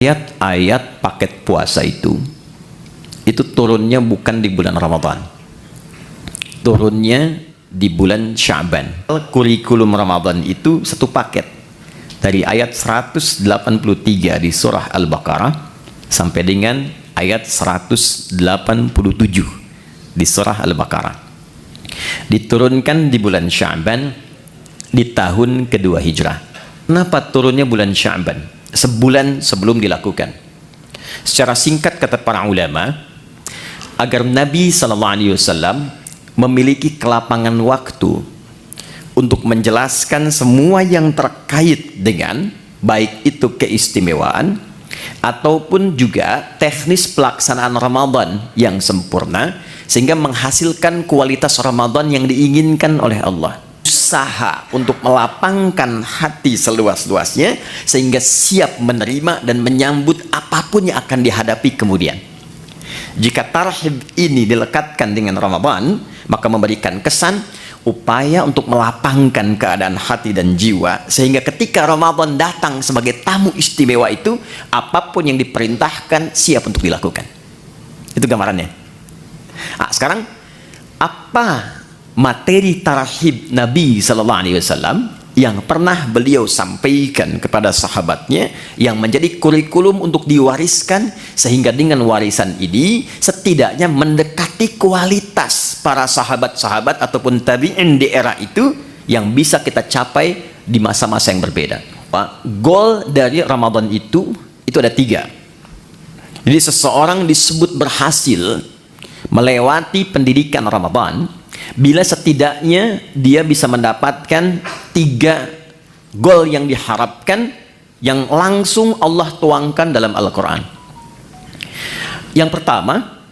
Ayat-ayat paket puasa itu turunnya bukan di bulan Ramadan, turunnya di bulan Sya'ban. Kurikulum Ramadan itu satu paket dari ayat 183 di surah Al-Baqarah sampai dengan ayat 187 di surah Al-Baqarah, diturunkan di bulan Sya'ban di tahun kedua Hijrah. Kenapa turunnya bulan Sya'ban? Sebulan sebelum dilakukan. Secara singkat kata para ulama, agar Nabi SAW memiliki kelapangan waktu untuk menjelaskan semua yang terkait dengan baik itu keistimewaan ataupun juga teknis pelaksanaan Ramadan yang sempurna, sehingga menghasilkan kualitas Ramadan yang diinginkan oleh Allah. Usaha untuk melapangkan hati seluas-luasnya sehingga siap menerima dan menyambut apapun yang akan dihadapi kemudian. Jika tarhib ini dilekatkan dengan Ramadan, maka memberikan kesan upaya untuk melapangkan keadaan hati dan jiwa, sehingga ketika Ramadan datang sebagai tamu istimewa itu, apapun yang diperintahkan siap untuk dilakukan. Itu gambarannya. Nah, sekarang apa materi tarhib Nabi SAW yang pernah beliau sampaikan kepada sahabatnya yang menjadi kurikulum untuk diwariskan, sehingga dengan warisan ini setidaknya mendekati kualitas para sahabat-sahabat ataupun tabi'in di era itu yang bisa kita capai di masa-masa yang berbeda. Goal dari Ramadan itu ada 3. Jadi seseorang disebut berhasil melewati pendidikan Ramadan bila setidaknya dia bisa mendapatkan 3 goal yang diharapkan yang langsung Allah tuangkan dalam Al-Quran. Yang pertama,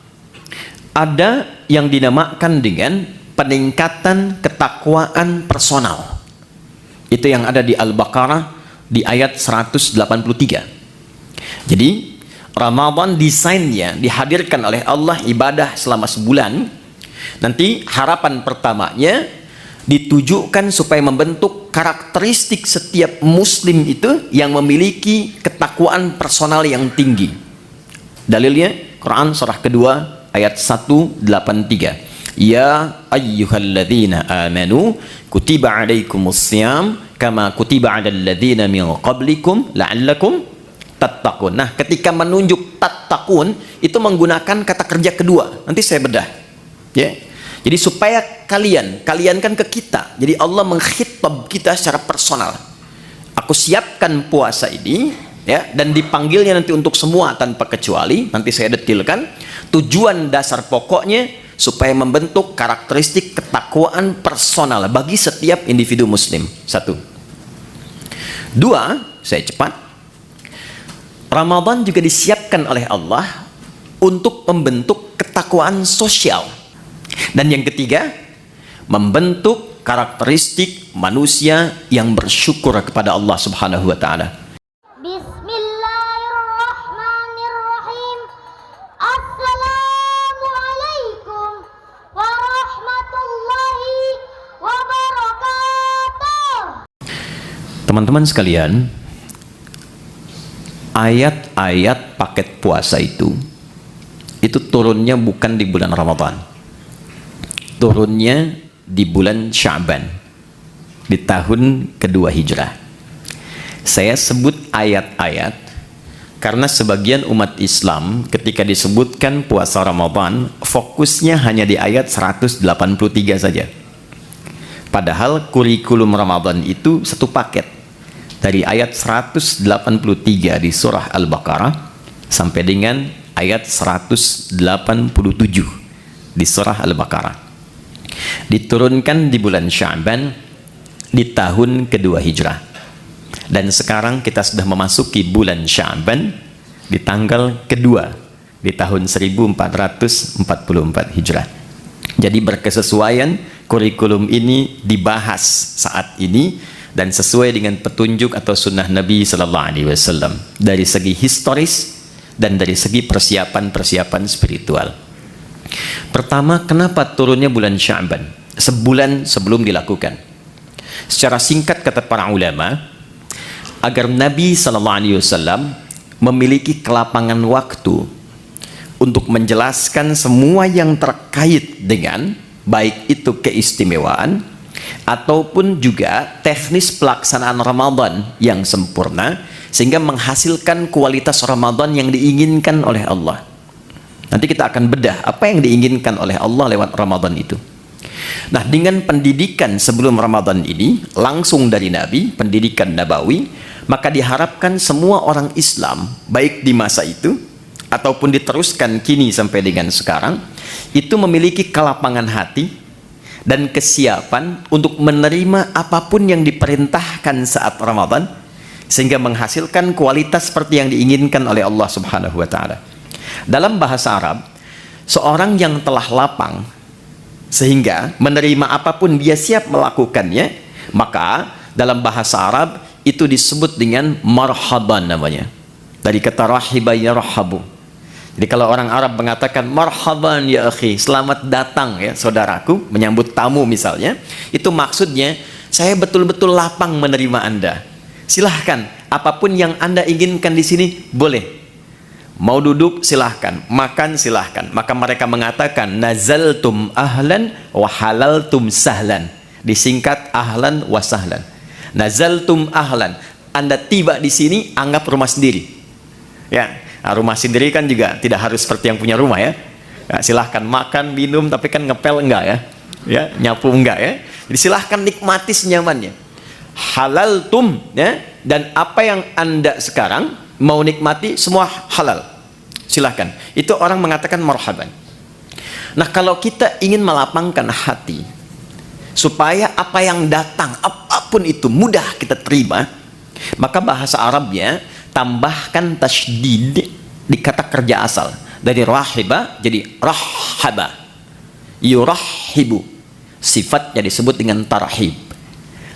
ada yang dinamakan dengan peningkatan ketakwaan personal. Itu yang ada di Al-Baqarah di ayat 183. Jadi Ramadan desainnya dihadirkan oleh Allah ibadah selama sebulan. Nanti harapan pertamanya ditujukan supaya membentuk karakteristik setiap muslim itu yang memiliki ketakwaan personal yang tinggi. Dalilnya Quran surah kedua ayat 183. Ya ayyuhalladzina amanu kutiba alaikumussyam kama kutiba alal ladzina min qablikum la'allakum tattaqun. Nah, ketika menunjuk tattaqun itu menggunakan kata kerja kedua. Nanti saya bedah. Ya. Jadi supaya kalian kan ke kita. Jadi Allah mengkhitab kita secara personal. Aku siapkan puasa ini ya, dan dipanggilnya nanti untuk semua tanpa kecuali. Nanti saya detilkan tujuan dasar pokoknya supaya membentuk karakteristik ketakwaan personal bagi setiap individu muslim. 1. 2, saya cepat. Ramadan juga disiapkan oleh Allah untuk membentuk ketakwaan sosial. Dan yang ketiga, membentuk karakteristik manusia yang bersyukur kepada Allah Subhanahu wa taala. Bismillahirrahmanirrahim. Assalamualaikum warahmatullahi wabarakatuh. Teman-teman sekalian, ayat-ayat paket puasa itu turunnya bukan di bulan Ramadan, turunnya di bulan Sya'ban di tahun kedua Hijrah. Saya sebut ayat-ayat karena sebagian umat Islam ketika disebutkan puasa Ramadan fokusnya hanya di ayat 183 saja, padahal kurikulum Ramadan itu satu paket dari ayat 183 di surah Al-Baqarah sampai dengan ayat 187 di surah Al-Baqarah. Diturunkan di bulan Sya'ban di tahun kedua Hijrah. Dan sekarang kita sudah memasuki bulan Sya'ban di tanggal kedua di tahun 1444 Hijrah. Jadi berkesesuaian kurikulum ini dibahas saat ini dan sesuai dengan petunjuk atau sunnah Nabi SAW dari segi historis dan dari segi persiapan spiritual. Pertama, kenapa turunnya bulan Sya'ban? Sebulan sebelum dilakukan. Secara singkat kata para ulama, agar Nabi SAW memiliki kelapangan waktu untuk menjelaskan semua yang terkait dengan baik itu keistimewaan ataupun juga teknis pelaksanaan Ramadan yang sempurna sehingga menghasilkan kualitas Ramadan yang diinginkan oleh Allah. Nanti kita akan bedah apa yang diinginkan oleh Allah lewat Ramadan itu. Nah, dengan pendidikan sebelum Ramadan ini langsung dari Nabi, pendidikan Nabawi, maka diharapkan semua orang Islam baik di masa itu ataupun diteruskan kini sampai dengan sekarang itu memiliki kelapangan hati dan kesiapan untuk menerima apapun yang diperintahkan saat Ramadan sehingga menghasilkan kualitas seperti yang diinginkan oleh Allah Subhanahu wa taala. Dalam bahasa Arab, seorang yang telah lapang sehingga menerima apapun dia siap melakukannya, maka dalam bahasa Arab itu disebut dengan marhaban namanya. Dari kata rahiba yarhabu. Jadi kalau orang Arab mengatakan marhaban ya akhi, selamat datang ya saudaraku, menyambut tamu misalnya, itu maksudnya saya betul-betul lapang menerima Anda. Silahkan, apapun yang Anda inginkan di sini boleh. Mau duduk silahkan, makan silahkan. Maka mereka mengatakan nazaltum ahlan wa halaltum sahlan. Disingkat ahlan wa sahlan. Nazaltum ahlan, Anda tiba di sini anggap rumah sendiri. Ya. Nah, rumah sendiri kan juga tidak harus seperti yang punya rumah ya. Nah, silahkan makan, minum, tapi kan ngepel enggak ya. Ya, nyapu enggak ya. Jadi silahkan nikmati senyamannya. Halaltum ya, dan apa yang Anda sekarang mau nikmati semua halal. Silahkan. Itu orang mengatakan marhaban. Nah, kalau kita ingin melapangkan hati supaya apa yang datang apapun itu mudah kita terima, maka bahasa Arabnya tambahkan tasydid di kata kerja asal dari rahiba jadi rahhaba, yurahibu, sifatnya disebut dengan tarhib.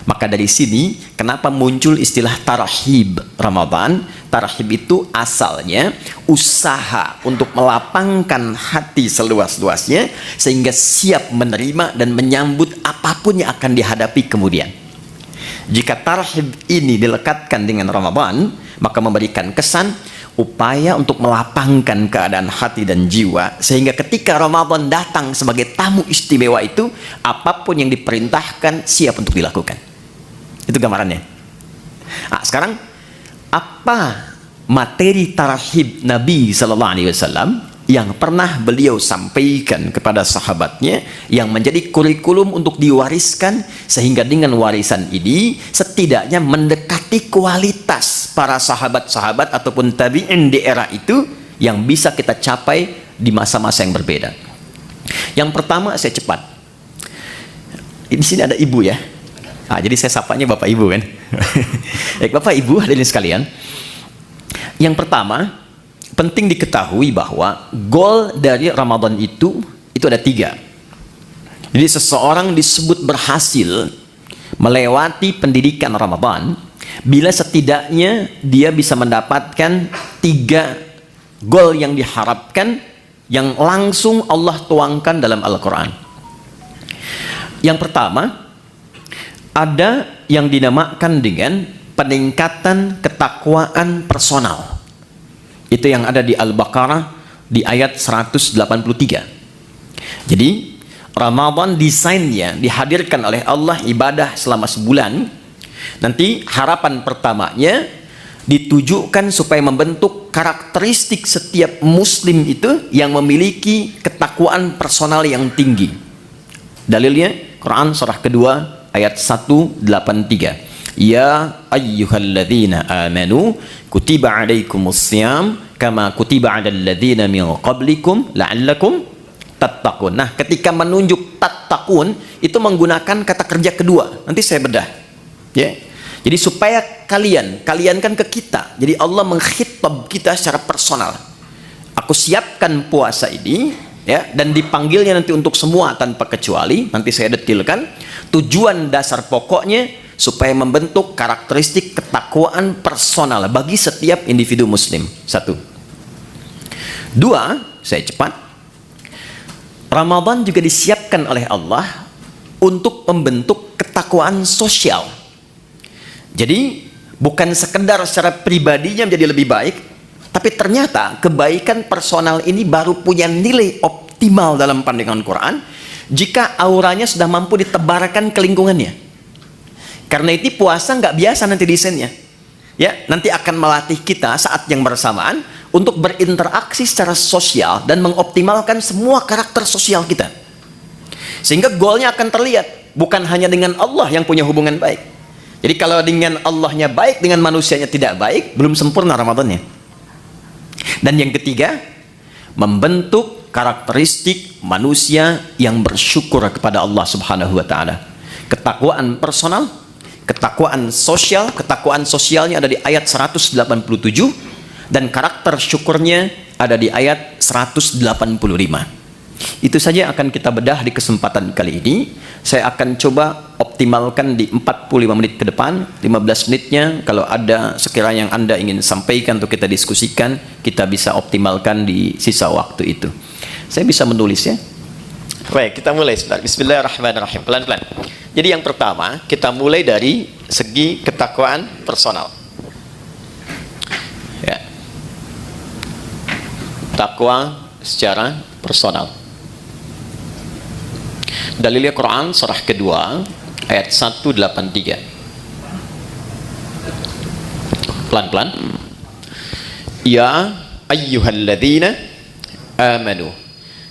Maka dari sini kenapa muncul istilah tarhib Ramadan? Tarhib itu asalnya usaha untuk melapangkan hati seluas-luasnya sehingga siap menerima dan menyambut apapun yang akan dihadapi kemudian. Jika tarhib ini dilekatkan dengan Ramadan, maka memberikan kesan upaya untuk melapangkan keadaan hati dan jiwa sehingga ketika Ramadan datang sebagai tamu istimewa itu, apapun yang diperintahkan siap untuk dilakukan. Itu gambarannya. Nah, sekarang apa materi tarhib Nabi Sallallahu Alaihi Wasallam yang pernah beliau sampaikan kepada sahabatnya yang menjadi kurikulum untuk diwariskan sehingga dengan warisan ini setidaknya mendekati kualitas para sahabat-sahabat ataupun tabi'in di era itu yang bisa kita capai di masa-masa yang berbeda. Yang pertama, saya cepat. Di sini ada ibu ya. Nah, jadi saya sapanya Bapak Ibu kan. Baik, Bapak Ibu hadirin sekalian. Yang pertama, penting diketahui bahwa goal dari Ramadan itu ada 3. Jadi seseorang disebut berhasil melewati pendidikan Ramadan bila setidaknya dia bisa mendapatkan 3 goal yang diharapkan yang langsung Allah tuangkan dalam Al-Quran. Yang pertama, ada yang dinamakan dengan peningkatan ketakwaan personal. Itu yang ada di Al-Baqarah di ayat 183. Jadi Ramadan desainnya dihadirkan oleh Allah ibadah selama sebulan. Nanti harapan pertamanya ditujukan supaya membentuk karakteristik setiap muslim itu yang memiliki ketakwaan personal yang tinggi. Dalilnya Quran surah kedua ayat 183. Ya ayyuhalladzina amanu kutiba alaikumussyam kama kutiba alal ladzina min qablikum la'allakum tattaqun. Nah, ketika menunjuk tattaqun itu menggunakan kata kerja kedua. Nanti saya bedah. Ya. Jadi supaya kalian kan ke kita. Jadi Allah mengkhitab kita secara personal. Aku siapkan puasa ini ya, dan dipanggilnya nanti untuk semua tanpa kecuali. Nanti saya detilkan tujuan dasar pokoknya supaya membentuk karakteristik ketakwaan personal bagi setiap individu muslim. 1. 2, saya cepat. Ramadan juga disiapkan oleh Allah untuk membentuk ketakwaan sosial. Jadi bukan sekedar secara pribadinya menjadi lebih baik, Tapi ternyata kebaikan personal ini baru punya nilai optimal dalam pandangan Quran jika auranya sudah mampu ditebarkan ke lingkungannya. Karena itu puasa nggak biasa nanti desainnya. Ya, nanti akan melatih kita saat yang bersamaan untuk berinteraksi secara sosial dan mengoptimalkan semua karakter sosial kita. Sehingga goalnya akan terlihat, bukan hanya dengan Allah yang punya hubungan baik. Jadi kalau dengan Allahnya baik, dengan manusianya tidak baik, belum sempurna Ramadannya. Dan yang ketiga, membentuk karakteristik manusia yang bersyukur kepada Allah Subhanahu wa taala. Ketakwaan personal, ketakwaan sosial, ketakwaan sosialnya ada di ayat 187 dan karakter syukurnya ada di ayat 185. Itu saja akan kita bedah di kesempatan kali ini. Saya akan coba optimalkan di 45 menit ke depan. 15 menitnya kalau ada sekiranya yang Anda ingin sampaikan atau kita diskusikan, kita bisa optimalkan di sisa waktu itu. Saya bisa menulis ya. Baik, kita mulai sebentar. Bismillahirrahmanirrahim. Pelan-pelan. Jadi yang pertama, kita mulai dari segi ketakwaan personal. Ya. Takwa secara personal. Dalilnya Quran surah kedua ayat 183. Pelan-pelan. Ya ayyuhalladzina amanu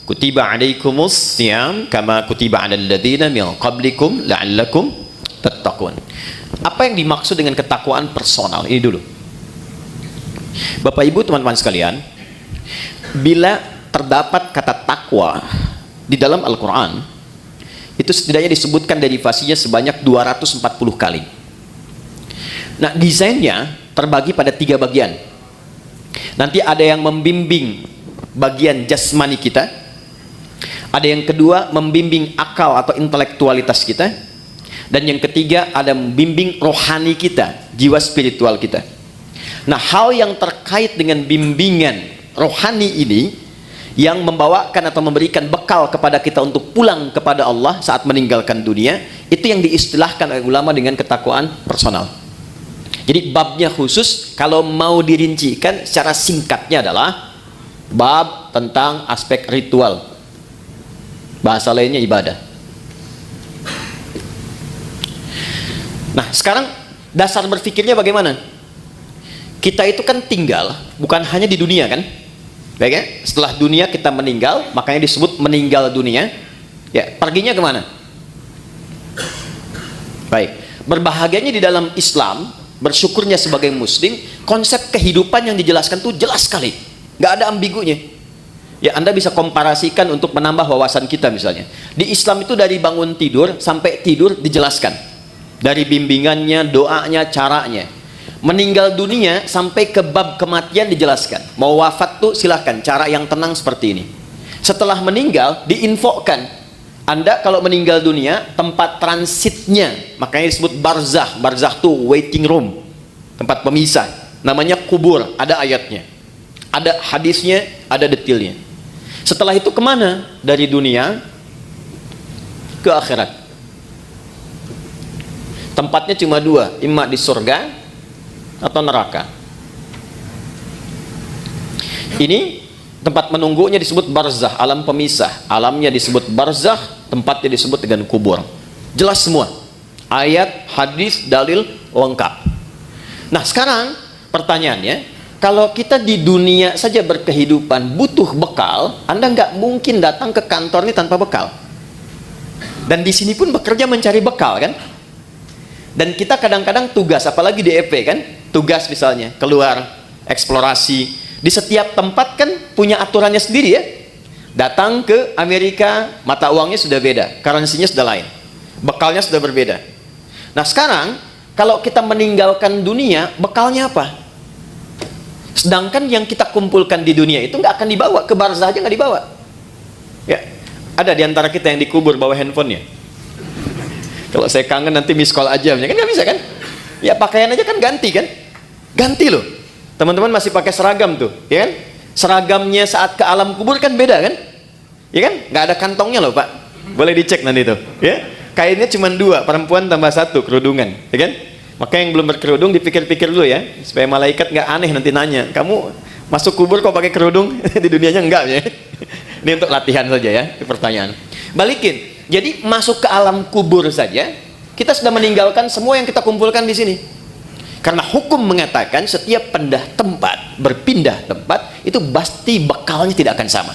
kutiba alaikumus siyam kama kutiba alal ladzina min qablikum la'allakum tattaqun. Apa yang dimaksud dengan ketakwaan personal? Ini dulu. Bapak Ibu, teman-teman sekalian, bila terdapat kata takwa di dalam Al-Qur'an, itu setidaknya disebutkan derivasinya sebanyak 240 kali. Nah, desainnya terbagi pada 3 bagian. Nanti ada yang membimbing bagian jasmani kita, ada yang kedua membimbing akal atau intelektualitas kita, dan yang ketiga ada membimbing rohani kita, jiwa spiritual kita. Nah, hal yang terkait dengan bimbingan rohani ini yang membawakan atau memberikan bekal kepada kita untuk pulang kepada Allah saat meninggalkan dunia, itu yang diistilahkan oleh ulama dengan ketakwaan personal. Jadi babnya khusus, kalau mau dirincikan secara singkatnya adalah bab tentang aspek ritual, bahasa lainnya ibadah. Nah, sekarang dasar berpikirnya bagaimana? Kita itu kan tinggal bukan hanya di dunia kan? Baik ya? Setelah dunia kita meninggal, makanya disebut meninggal dunia. Ya, perginya kemana? Baik, berbahagianya di dalam Islam, bersyukurnya sebagai Muslim, konsep kehidupan yang dijelaskan tuh jelas sekali, nggak ada ambigunya. Ya, Anda bisa komparasikan untuk menambah wawasan kita misalnya. Di Islam itu dari bangun tidur sampai tidur dijelaskan, dari bimbingannya, doanya, caranya. Meninggal dunia sampai ke bab kematian dijelaskan. Mau wafat tuh silahkan, cara yang tenang seperti ini. Setelah meninggal diinfokan, Anda kalau meninggal dunia tempat transitnya, makanya disebut barzah. Barzah tuh waiting room, tempat pemisah, namanya kubur. Ada ayatnya, ada hadisnya, ada detailnya. Setelah itu kemana? Dari dunia ke akhirat. Tempatnya cuma 2, imma di surga atau neraka. Ini tempat menunggunya disebut barzah, alam pemisah. Alamnya disebut barzah, tempatnya disebut dengan kubur. Jelas semua, ayat, hadis, dalil lengkap. Nah, sekarang pertanyaannya, kalau kita di dunia saja berkehidupan butuh bekal, Anda nggak mungkin datang ke kantor ini tanpa bekal. Dan di sini pun bekerja mencari bekal kan? Dan kita kadang-kadang tugas, apalagi di EP kan, tugas misalnya keluar eksplorasi di setiap tempat kan punya aturannya sendiri ya. Datang ke Amerika, mata uangnya sudah beda, currency-nya sudah lain, bekalnya sudah berbeda. Nah, sekarang kalau kita meninggalkan dunia, bekalnya apa? Sedangkan yang kita kumpulkan di dunia itu nggak akan dibawa ke barzah, aja nggak dibawa. Ya, ada di antara kita yang dikubur bawa handphonenya. Kalau saya kangen nanti miss call aja, kan nggak bisa kan? Ya, pakaian aja kan ganti kan? Ganti loh. Teman-teman masih pakai seragam tuh, ya kan? Seragamnya saat ke alam kubur kan beda kan? Ya kan? Nggak ada kantongnya loh Pak. Boleh dicek nanti tuh, ya? Kainnya cuma 2, perempuan tambah 1, kerudungan, ya kan? Maka yang belum berkerudung dipikir-pikir dulu ya, supaya malaikat nggak aneh nanti nanya, kamu Masuk kubur kok pakai kerudung? Di dunianya enggak ya. Ini untuk latihan saja ya, pertanyaan. Balikin. Jadi masuk ke alam kubur saja, kita sudah meninggalkan semua yang kita kumpulkan di sini. Karena hukum mengatakan setiap berpindah tempat, itu pasti bekalnya tidak akan sama.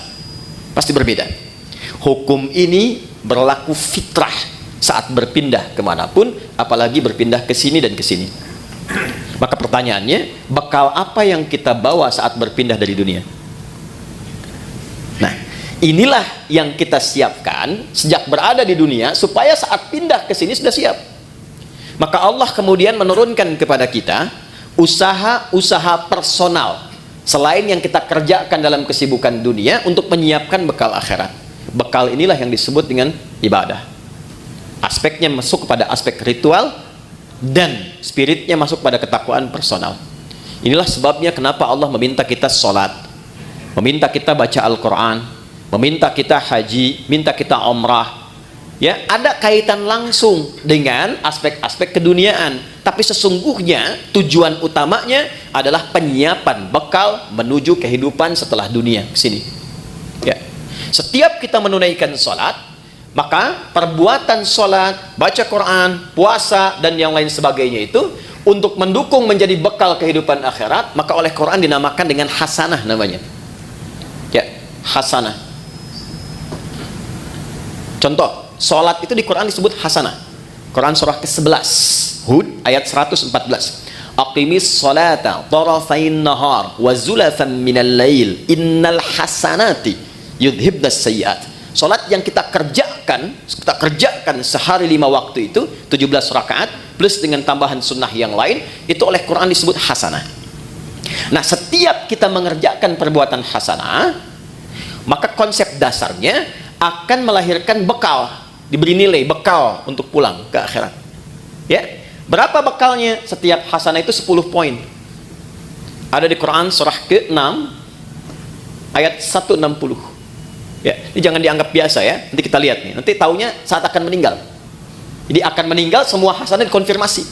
Pasti berbeda. Hukum ini berlaku fitrah saat berpindah kemanapun, apalagi berpindah ke sini dan ke sini. Maka pertanyaannya, bekal apa yang kita bawa saat berpindah dari dunia? Nah, inilah yang kita siapkan sejak berada di dunia, supaya saat pindah ke sini sudah siap. Maka Allah kemudian menurunkan kepada kita usaha-usaha personal selain yang kita kerjakan dalam kesibukan dunia untuk menyiapkan bekal akhirat. Bekal inilah yang disebut dengan ibadah. Aspeknya masuk kepada aspek ritual, dan spiritnya masuk pada ketakwaan personal. Inilah sebabnya kenapa Allah meminta kita sholat, meminta kita baca Al-Quran, meminta kita haji, minta kita umrah. Ya, ada kaitan langsung dengan aspek-aspek keduniaan. Tapi sesungguhnya tujuan utamanya adalah penyiapan bekal menuju kehidupan setelah dunia sini. Ya. Setiap kita menunaikan sholat, maka perbuatan sholat, baca Quran, puasa, dan yang lain sebagainya itu untuk mendukung menjadi bekal kehidupan akhirat, maka oleh Quran dinamakan dengan hasanah namanya. Ya, hasanah. Contoh, sholat itu di Quran disebut hasanah. Quran surah ke-11, Hud ayat 114. Aqimis sholata tarafain nahar wa zulafan minal lail innal hasanati yudhibnas sayyiat. Salat yang kita kerjakan sehari 5 waktu itu 17 rakaat plus dengan tambahan sunnah yang lain, itu oleh Quran disebut hasanah. Nah, setiap kita mengerjakan perbuatan hasanah, maka konsep dasarnya akan melahirkan bekal, diberi nilai bekal untuk pulang ke akhirat. Ya, berapa bekalnya? Setiap hasanah itu 10 poin. Ada di Quran surah ke-6 ayat 160. Ya, ini jangan dianggap biasa ya. Nanti kita lihat nih. Nanti taunya saat akan meninggal. Jadi akan meninggal semua hasanah dikonfirmasi.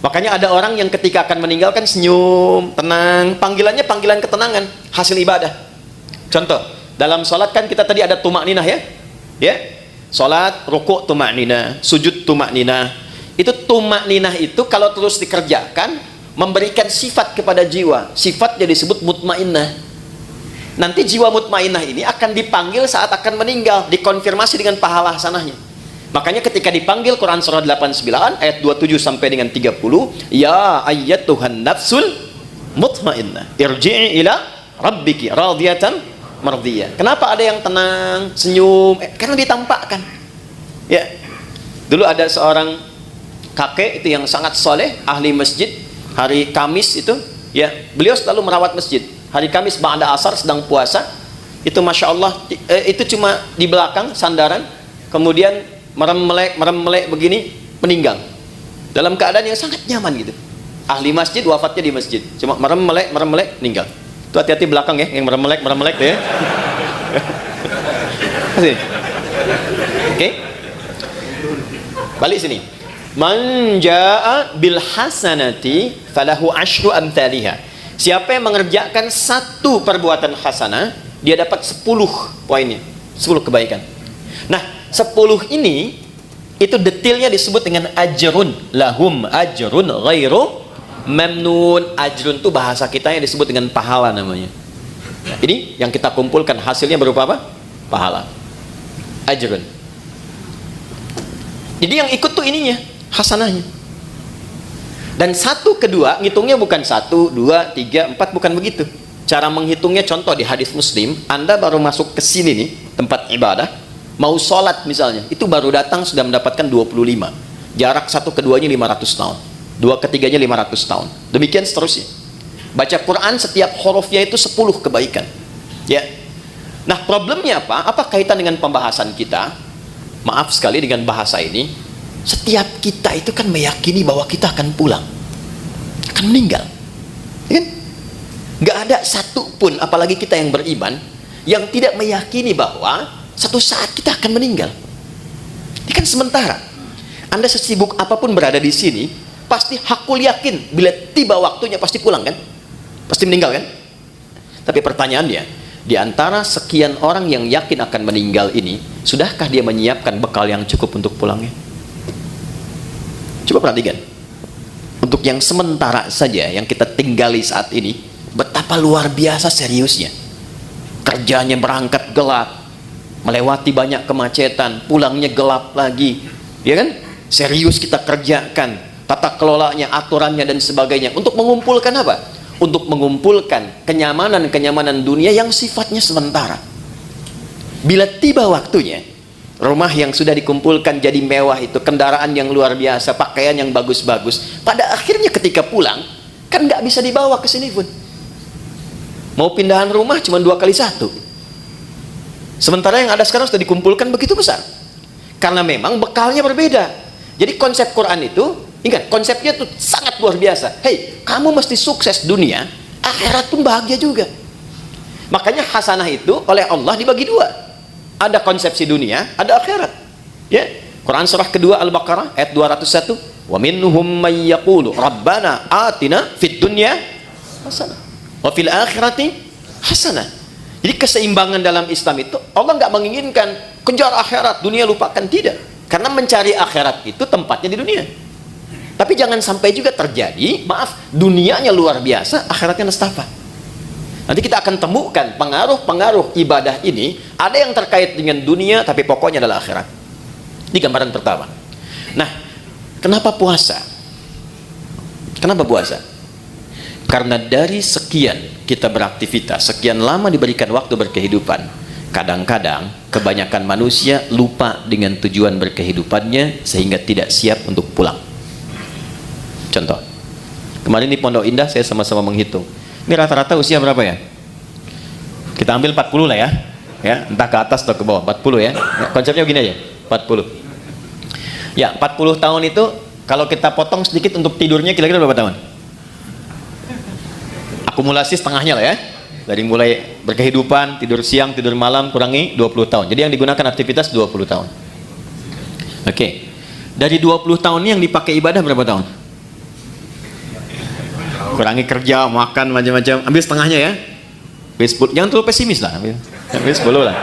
Makanya ada orang yang ketika akan meninggal kan senyum, tenang. Panggilannya panggilan ketenangan, hasil ibadah. Contoh, dalam sholat kan kita tadi ada tumak ninah ya. Ya, sholat, rukuk tumak ninah, sujud tumak ninah. Itu tumak ninah itu kalau terus dikerjakan memberikan sifat kepada jiwa. Sifatnya disebut mutmainnah. Nanti jiwa mutmainnah ini akan dipanggil saat akan meninggal, dikonfirmasi dengan pahala hasanahnya. Makanya ketika dipanggil, Quran surah 89 ayat 27 sampai dengan 30, ya ayyatuhan nafsul mutmainnah irji'i ila rabbiki radiyatan mardiyah. Kenapa ada yang tenang, senyum? Karena ditampakkan. Ya. Dulu ada seorang kakek itu yang sangat soleh, ahli masjid. Hari Kamis itu, ya, beliau selalu merawat masjid. Hari Kamis ba'da asar sedang puasa, itu Masya Allah, itu cuma di belakang sandaran, kemudian merem-melek begini, meninggal dalam keadaan yang sangat nyaman gitu. Ahli masjid, wafatnya di masjid, cuma merem-melek meninggal. Itu hati-hati belakang ya, yang merem-melek ya. Oke, balik sini. Man jaa bil hasanati falahu asyru amthaliha. Siapa yang mengerjakan satu perbuatan hasanah, dia dapat 10 poinnya, 10 kebaikan. Nah, 10 ini itu detailnya disebut dengan ajrun, lahum ajrun ghairu mamnun. Ajrun itu bahasa kita yang disebut dengan pahala namanya. Nah, ini yang kita kumpulkan hasilnya berupa apa? Pahala. Ajrun. Jadi yang ikut tuh ininya, hasanahnya. Dan 1, 2 ngitungnya bukan 1, 2, 3, 4, bukan begitu. Cara menghitungnya contoh di hadis Muslim, Anda baru masuk ke sini nih, tempat ibadah, mau sholat misalnya, itu baru datang sudah mendapatkan 25. Jarak 1 ke 2-nya 500 tahun, 2 ke 3-nya 500 tahun. Demikian seterusnya. Baca Quran setiap hurufnya itu 10 kebaikan. Ya. Nah, problemnya apa? Apa kaitan dengan pembahasan kita? Maaf sekali dengan bahasa ini. Setiap kita itu kan meyakini bahwa kita akan pulang, akan meninggal, ya kan? Gak ada satu pun, apalagi kita yang beriman, yang tidak meyakini bahwa satu saat kita akan meninggal. Ini kan sementara. Anda sesibuk apapun berada di sini, pasti hakul yakin bila tiba waktunya pasti pulang kan, pasti meninggal kan. Tapi pertanyaannya, di antara sekian orang yang yakin akan meninggal ini, sudahkah dia menyiapkan bekal yang cukup untuk pulangnya? Coba perhatikan. Untuk yang sementara saja, yang kita tinggali saat ini, betapa luar biasa seriusnya. Kerjanya berangkat gelap, melewati banyak kemacetan, pulangnya gelap lagi, ya kan? Serius kita kerjakan, tata kelolanya, aturannya dan sebagainya, untuk mengumpulkan apa? Untuk mengumpulkan kenyamanan-kenyamanan dunia yang sifatnya sementara. Bila tiba waktunya, rumah yang sudah dikumpulkan jadi mewah itu, kendaraan yang luar biasa, pakaian yang bagus-bagus, pada akhirnya ketika pulang kan nggak bisa dibawa ke sini pun. Mau pindahan rumah cuma 2x1. Sementara yang ada sekarang sudah dikumpulkan begitu besar. Karena memang bekalnya berbeda. Jadi konsep Quran itu, ingat, konsepnya itu sangat luar biasa. Hei, kamu mesti sukses dunia, akhirat pun bahagia juga. Makanya hasanah itu oleh Allah dibagi dua. Ada konsepsi dunia, ada akhirat. Ya, Quran surah kedua Al-Baqarah ayat 201. Wa minhum may yaqulu rabbana atina fid dunya hasanah wa fil akhirati hasanah. Jadi keseimbangan dalam Islam itu, Allah nggak menginginkan kejar akhirat, dunia lupakan, tidak. Karena mencari akhirat itu tempatnya di dunia. Tapi jangan sampai juga terjadi, maaf, dunianya luar biasa, akhiratnya nestapa. Nanti kita akan temukan pengaruh-pengaruh ibadah ini, ada yang terkait dengan dunia, tapi pokoknya adalah akhirat. Ini gambaran pertama. Nah, kenapa puasa? Kenapa puasa? Karena dari sekian kita beraktivitas, sekian lama diberikan waktu berkehidupan, kadang-kadang kebanyakan manusia lupa dengan tujuan berkehidupannya sehingga tidak siap untuk pulang. Contoh, kemarin di Pondok Indah saya sama-sama menghitung. Ini rata-rata usia berapa ya? Kita ambil 40 lah ya. Ya, entah ke atas atau ke bawah, 40 ya. Konsepnya begini aja, 40. Ya, 40 tahun itu kalau kita potong sedikit untuk tidurnya kira-kira berapa tahun? Akumulasi setengahnya lah ya. Dari mulai berkehidupan, tidur siang, tidur malam, kurangi 20 tahun. Jadi yang digunakan aktivitas 20 tahun. Oke. Dari 20 tahun ini yang dipakai ibadah berapa tahun? Kurangi kerja, makan, macam-macam. Ambil setengahnya ya. Jangan terlalu pesimis lah. Ambil 10 lah.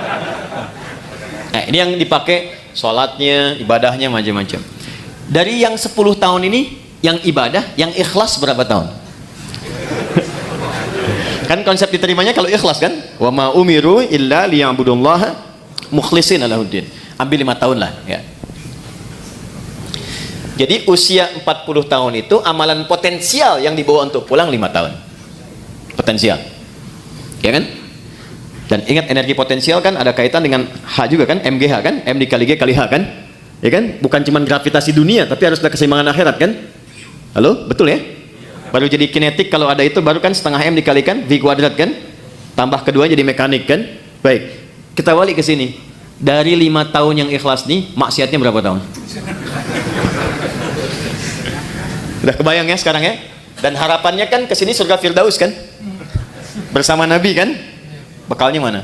Nah, ini yang dipakai sholatnya, ibadahnya, macam-macam. Dari yang 10 tahun ini, yang ibadah, yang ikhlas berapa tahun? Kan konsep diterimanya kalau ikhlas kan? Wa ma umiru illa liya'budullaha mukhlishina lahuddin. Ambil 5 tahun lah ya. Jadi usia 40 tahun itu amalan potensial yang dibawa untuk pulang 5 tahun. Potensial. Ya kan? Dan ingat, energi potensial kan ada kaitan dengan H juga kan? MGH kan? M dikali G kali H kan? Ya kan? Bukan cuma gravitasi dunia, tapi harus ada keseimbangan akhirat kan? Halo? Betul ya? Baru jadi kinetik kalau ada itu, baru kan setengah M dikalikan V kuadrat kan? Tambah kedua jadi mekanik kan? Baik, kita balik ke sini. Dari 5 tahun yang ikhlas nih, maksiatnya berapa tahun? Udah kebayang ya sekarang ya? Dan harapannya kan ke sini surga Firdaus kan? Bersama Nabi kan? Bekalnya mana?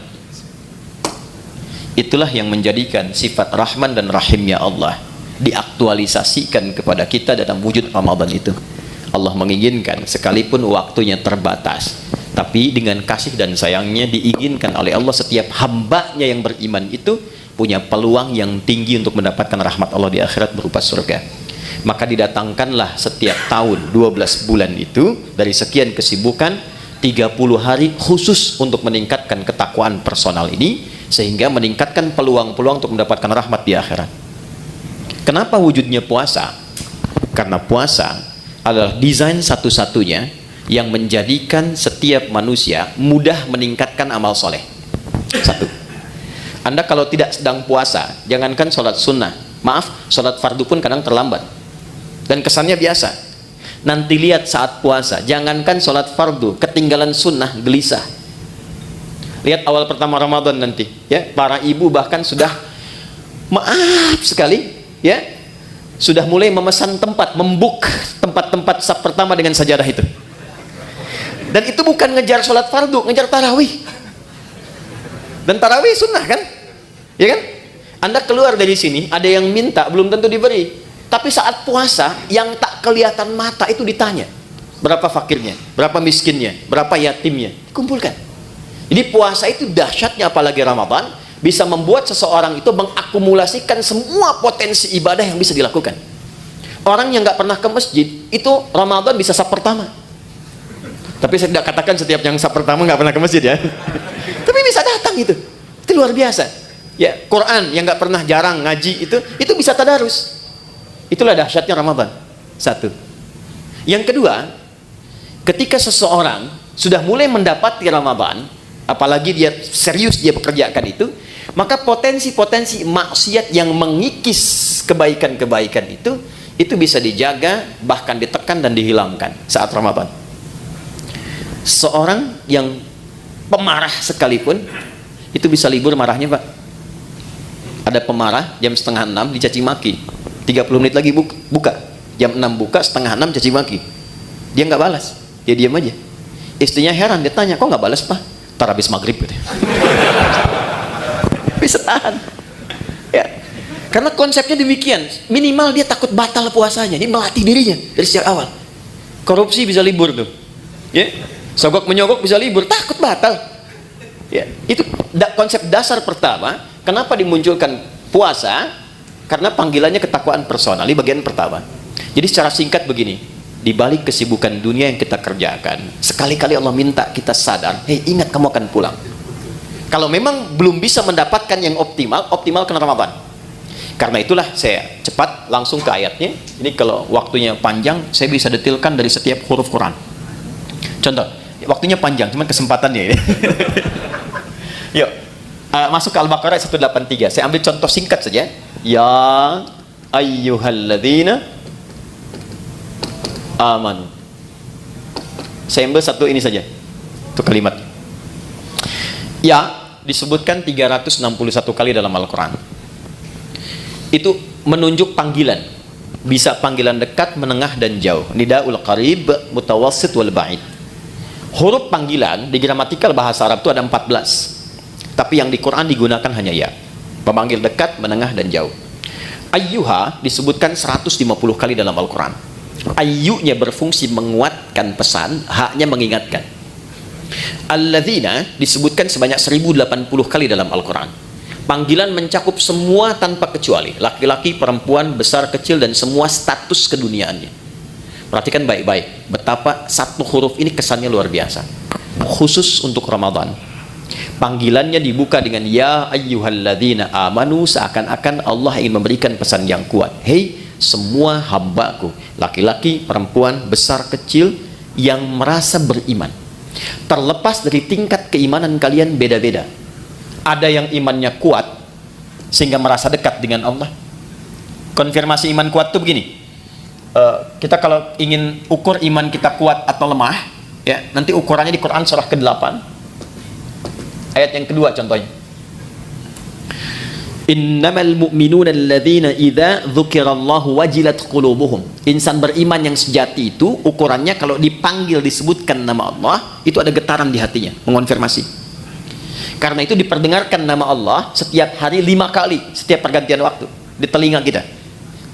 Itulah yang menjadikan sifat Rahman dan Rahimnya Allah diaktualisasikan kepada kita dalam wujud Ramadan itu. Allah menginginkan sekalipun waktunya terbatas, tapi dengan kasih dan sayangnya diinginkan oleh Allah setiap hambanya yang beriman itu punya peluang yang tinggi untuk mendapatkan rahmat Allah di akhirat berupa surga. Maka didatangkanlah setiap tahun 12 bulan itu dari sekian kesibukan 30 hari khusus untuk meningkatkan ketakwaan personal ini, sehingga meningkatkan peluang-peluang untuk mendapatkan rahmat di akhirat. Kenapa wujudnya puasa? Karena puasa adalah desain satu-satunya yang menjadikan setiap manusia mudah meningkatkan amal soleh. Satu, Anda kalau tidak sedang puasa, jangankan sholat sunnah, maaf, sholat fardu pun kadang terlambat dan kesannya biasa. Nanti lihat saat puasa, jangankan sholat fardu, ketinggalan sunnah, gelisah. Lihat awal pertama Ramadan nanti ya, para ibu bahkan sudah maaf sekali ya, sudah mulai memesan tempat, membuk tempat-tempat saf pertama dengan sajadah itu. Dan itu bukan ngejar sholat fardu, ngejar tarawih. Dan tarawih sunnah kan? Ya kan? Anda keluar dari sini, ada yang minta, belum tentu diberi. Tapi saat puasa, yang tak kelihatan mata itu ditanya. Berapa fakirnya? Berapa miskinnya? Berapa yatimnya? Dikumpulkan. Jadi puasa itu dahsyatnya, apalagi Ramadan, bisa membuat seseorang itu mengakumulasikan semua potensi ibadah yang bisa dilakukan. Orang yang nggak pernah ke masjid, itu Ramadan bisa saf pertama. Tapi saya tidak katakan setiap yang saf pertama nggak pernah ke masjid ya. Tapi bisa datang itu luar biasa. Ya, Quran yang nggak pernah, jarang ngaji itu bisa tadarus. Itulah dahsyatnya Ramadan. Satu. Yang kedua, ketika seseorang sudah mulai mendapati Ramadan, apalagi dia serius dia pekerjakan itu, maka potensi-potensi maksiat yang mengikis kebaikan-kebaikan itu bisa dijaga, bahkan ditekan dan dihilangkan saat Ramadan. Seorang yang pemarah sekalipun itu bisa libur marahnya, Pak. Ada pemarah jam 5:30 dicaci maki, 30 menit lagi buka, jam 6 buka, 5:30 caci maki, dia nggak balas, dia diam aja. Istrinya heran, dia tanya, kok nggak balas, Pak? Ntar habis maghrib gitu. Bisa tahan ya, karena konsepnya demikian. Minimal dia takut batal puasanya, dia melatih dirinya dari sejak awal. Korupsi bisa libur tuh ya, sogok menyogok bisa libur, takut batal ya. Itu konsep dasar pertama kenapa dimunculkan puasa, karena panggilannya ketakwaan personal di bagian pertama. Jadi secara singkat begini, di balik kesibukan dunia yang kita kerjakan, sekali-kali Allah minta kita sadar, hei, ingat kamu akan pulang. Kalau memang belum bisa mendapatkan yang optimalkan Ramadan. Karena itulah saya cepat langsung ke ayatnya. Ini kalau waktunya panjang, saya bisa detilkan dari setiap huruf Quran. Contoh, waktunya panjang, cuman kesempatannya ini. Yuk, masuk ke Al-Baqarah 183. Saya ambil contoh singkat saja. Ya ayyuhalladzina amanu. Saya ambil satu ini saja, itu kalimat. Ya disebutkan 361 kali dalam Al-Quran. Itu menunjuk panggilan, bisa panggilan dekat, menengah, dan jauh. Nidaul qarib, mutawassit, wal ba'id. Huruf panggilan di gramatikal bahasa Arab itu ada 14, tapi yang di Quran digunakan hanya ya, pemanggil dekat, menengah, dan jauh. Ayyuha disebutkan 150 kali dalam Al-Quran. Ayyunya berfungsi menguatkan pesan, haknya mengingatkan. Alladzina disebutkan sebanyak 1080 kali dalam Al-Quran. Panggilan mencakup semua tanpa kecuali, laki-laki, perempuan, besar, kecil, dan semua status keduniaannya. Perhatikan baik-baik betapa satu huruf ini kesannya luar biasa. Khusus untuk Ramadan, panggilannya dibuka dengan ya ayyuhalladzina amanu, seakan-akan Allah ingin memberikan pesan yang kuat. Hei semua hambaku, laki-laki, perempuan, besar, kecil, yang merasa beriman. Terlepas dari tingkat keimanan kalian beda-beda. Ada yang imannya kuat sehingga merasa dekat dengan Allah. Konfirmasi iman kuat itu begini, kita kalau ingin ukur iman kita kuat atau lemah ya, nanti ukurannya di Quran surah ke-8 ayat yang kedua contohnya. Innamal mu'minuna alladzina idza dzukirallahu wajilat qulubuhum. Insan beriman yang sejati itu ukurannya kalau dipanggil disebutkan nama Allah, itu ada getaran di hatinya, mengonfirmasi. Karena itu diperdengarkan nama Allah setiap hari 5 kali, setiap pergantian waktu di telinga kita.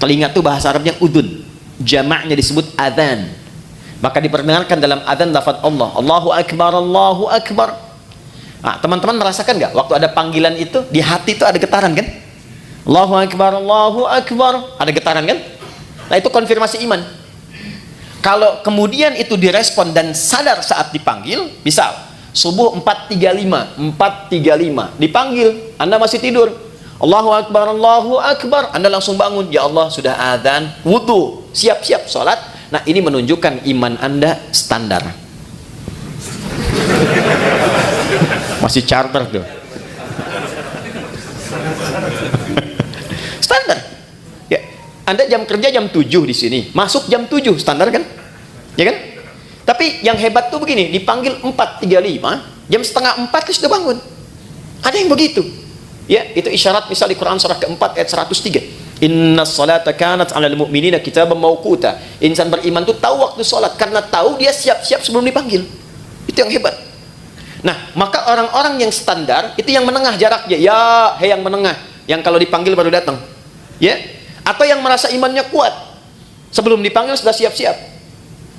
Telinga itu bahasa Arabnya udun, jamaknya disebut adzan. Maka diperdengarkan dalam adzan lafaz Allah, Allahu Akbar, Allahu Akbar. Nah, teman-teman merasakan nggak waktu ada panggilan itu di hati itu ada getaran kan? Allahu Akbar, Allahu Akbar, ada getaran kan? Nah, itu konfirmasi iman. Kalau kemudian itu direspon dan sadar saat dipanggil, misal subuh 4.35 dipanggil, Anda masih tidur, Allahu Akbar, Allahu Akbar, Anda langsung bangun, ya Allah sudah adzan, wudu, siap-siap sholat. Nah, ini menunjukkan iman Anda standar. Masih charter tuh. Standar. Ya, Anda jam kerja jam 7 di sini, masuk jam 7, standar kan? Ya kan? Tapi yang hebat tuh begini, dipanggil 4.35, jam setengah 4 sudah bangun. Ada yang begitu. Ya, itu isyarat misal di Quran surah ke-4 ayat 103. Inna salata kanat 'alal mu'minina kitaban mauquta. Insan beriman tuh tahu waktu salat karena tahu dia siap-siap sebelum dipanggil. Itu yang hebat. Nah, maka orang-orang yang standar itu yang menengah jaraknya. Ya, hei yang menengah, yang kalau dipanggil baru datang. Ya, atau yang merasa imannya kuat, sebelum dipanggil sudah siap-siap.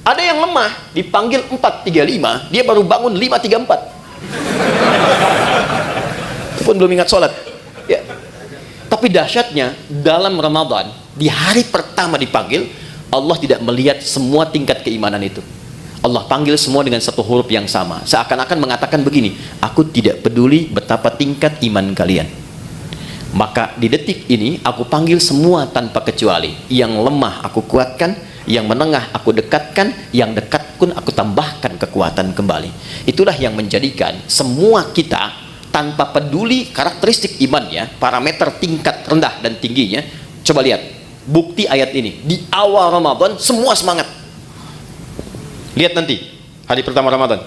Ada yang lemah, dipanggil 4.35, dia baru bangun 5.34. Itu pun belum ingat sholat. Ya. Tapi dahsyatnya dalam Ramadan, di hari pertama dipanggil, Allah tidak melihat semua tingkat keimanan itu. Allah panggil semua dengan satu huruf yang sama. Seakan-akan mengatakan begini, aku tidak peduli betapa tingkat iman kalian. Maka di detik ini aku panggil semua tanpa kecuali. Yang lemah aku kuatkan, yang menengah aku dekatkan, yang dekat pun aku tambahkan kekuatan kembali. Itulah yang menjadikan semua kita tanpa peduli karakteristik imannya, parameter tingkat rendah dan tingginya. Coba lihat bukti ayat ini. Di awal Ramadan semua semangat. Lihat nanti hari pertama Ramadan.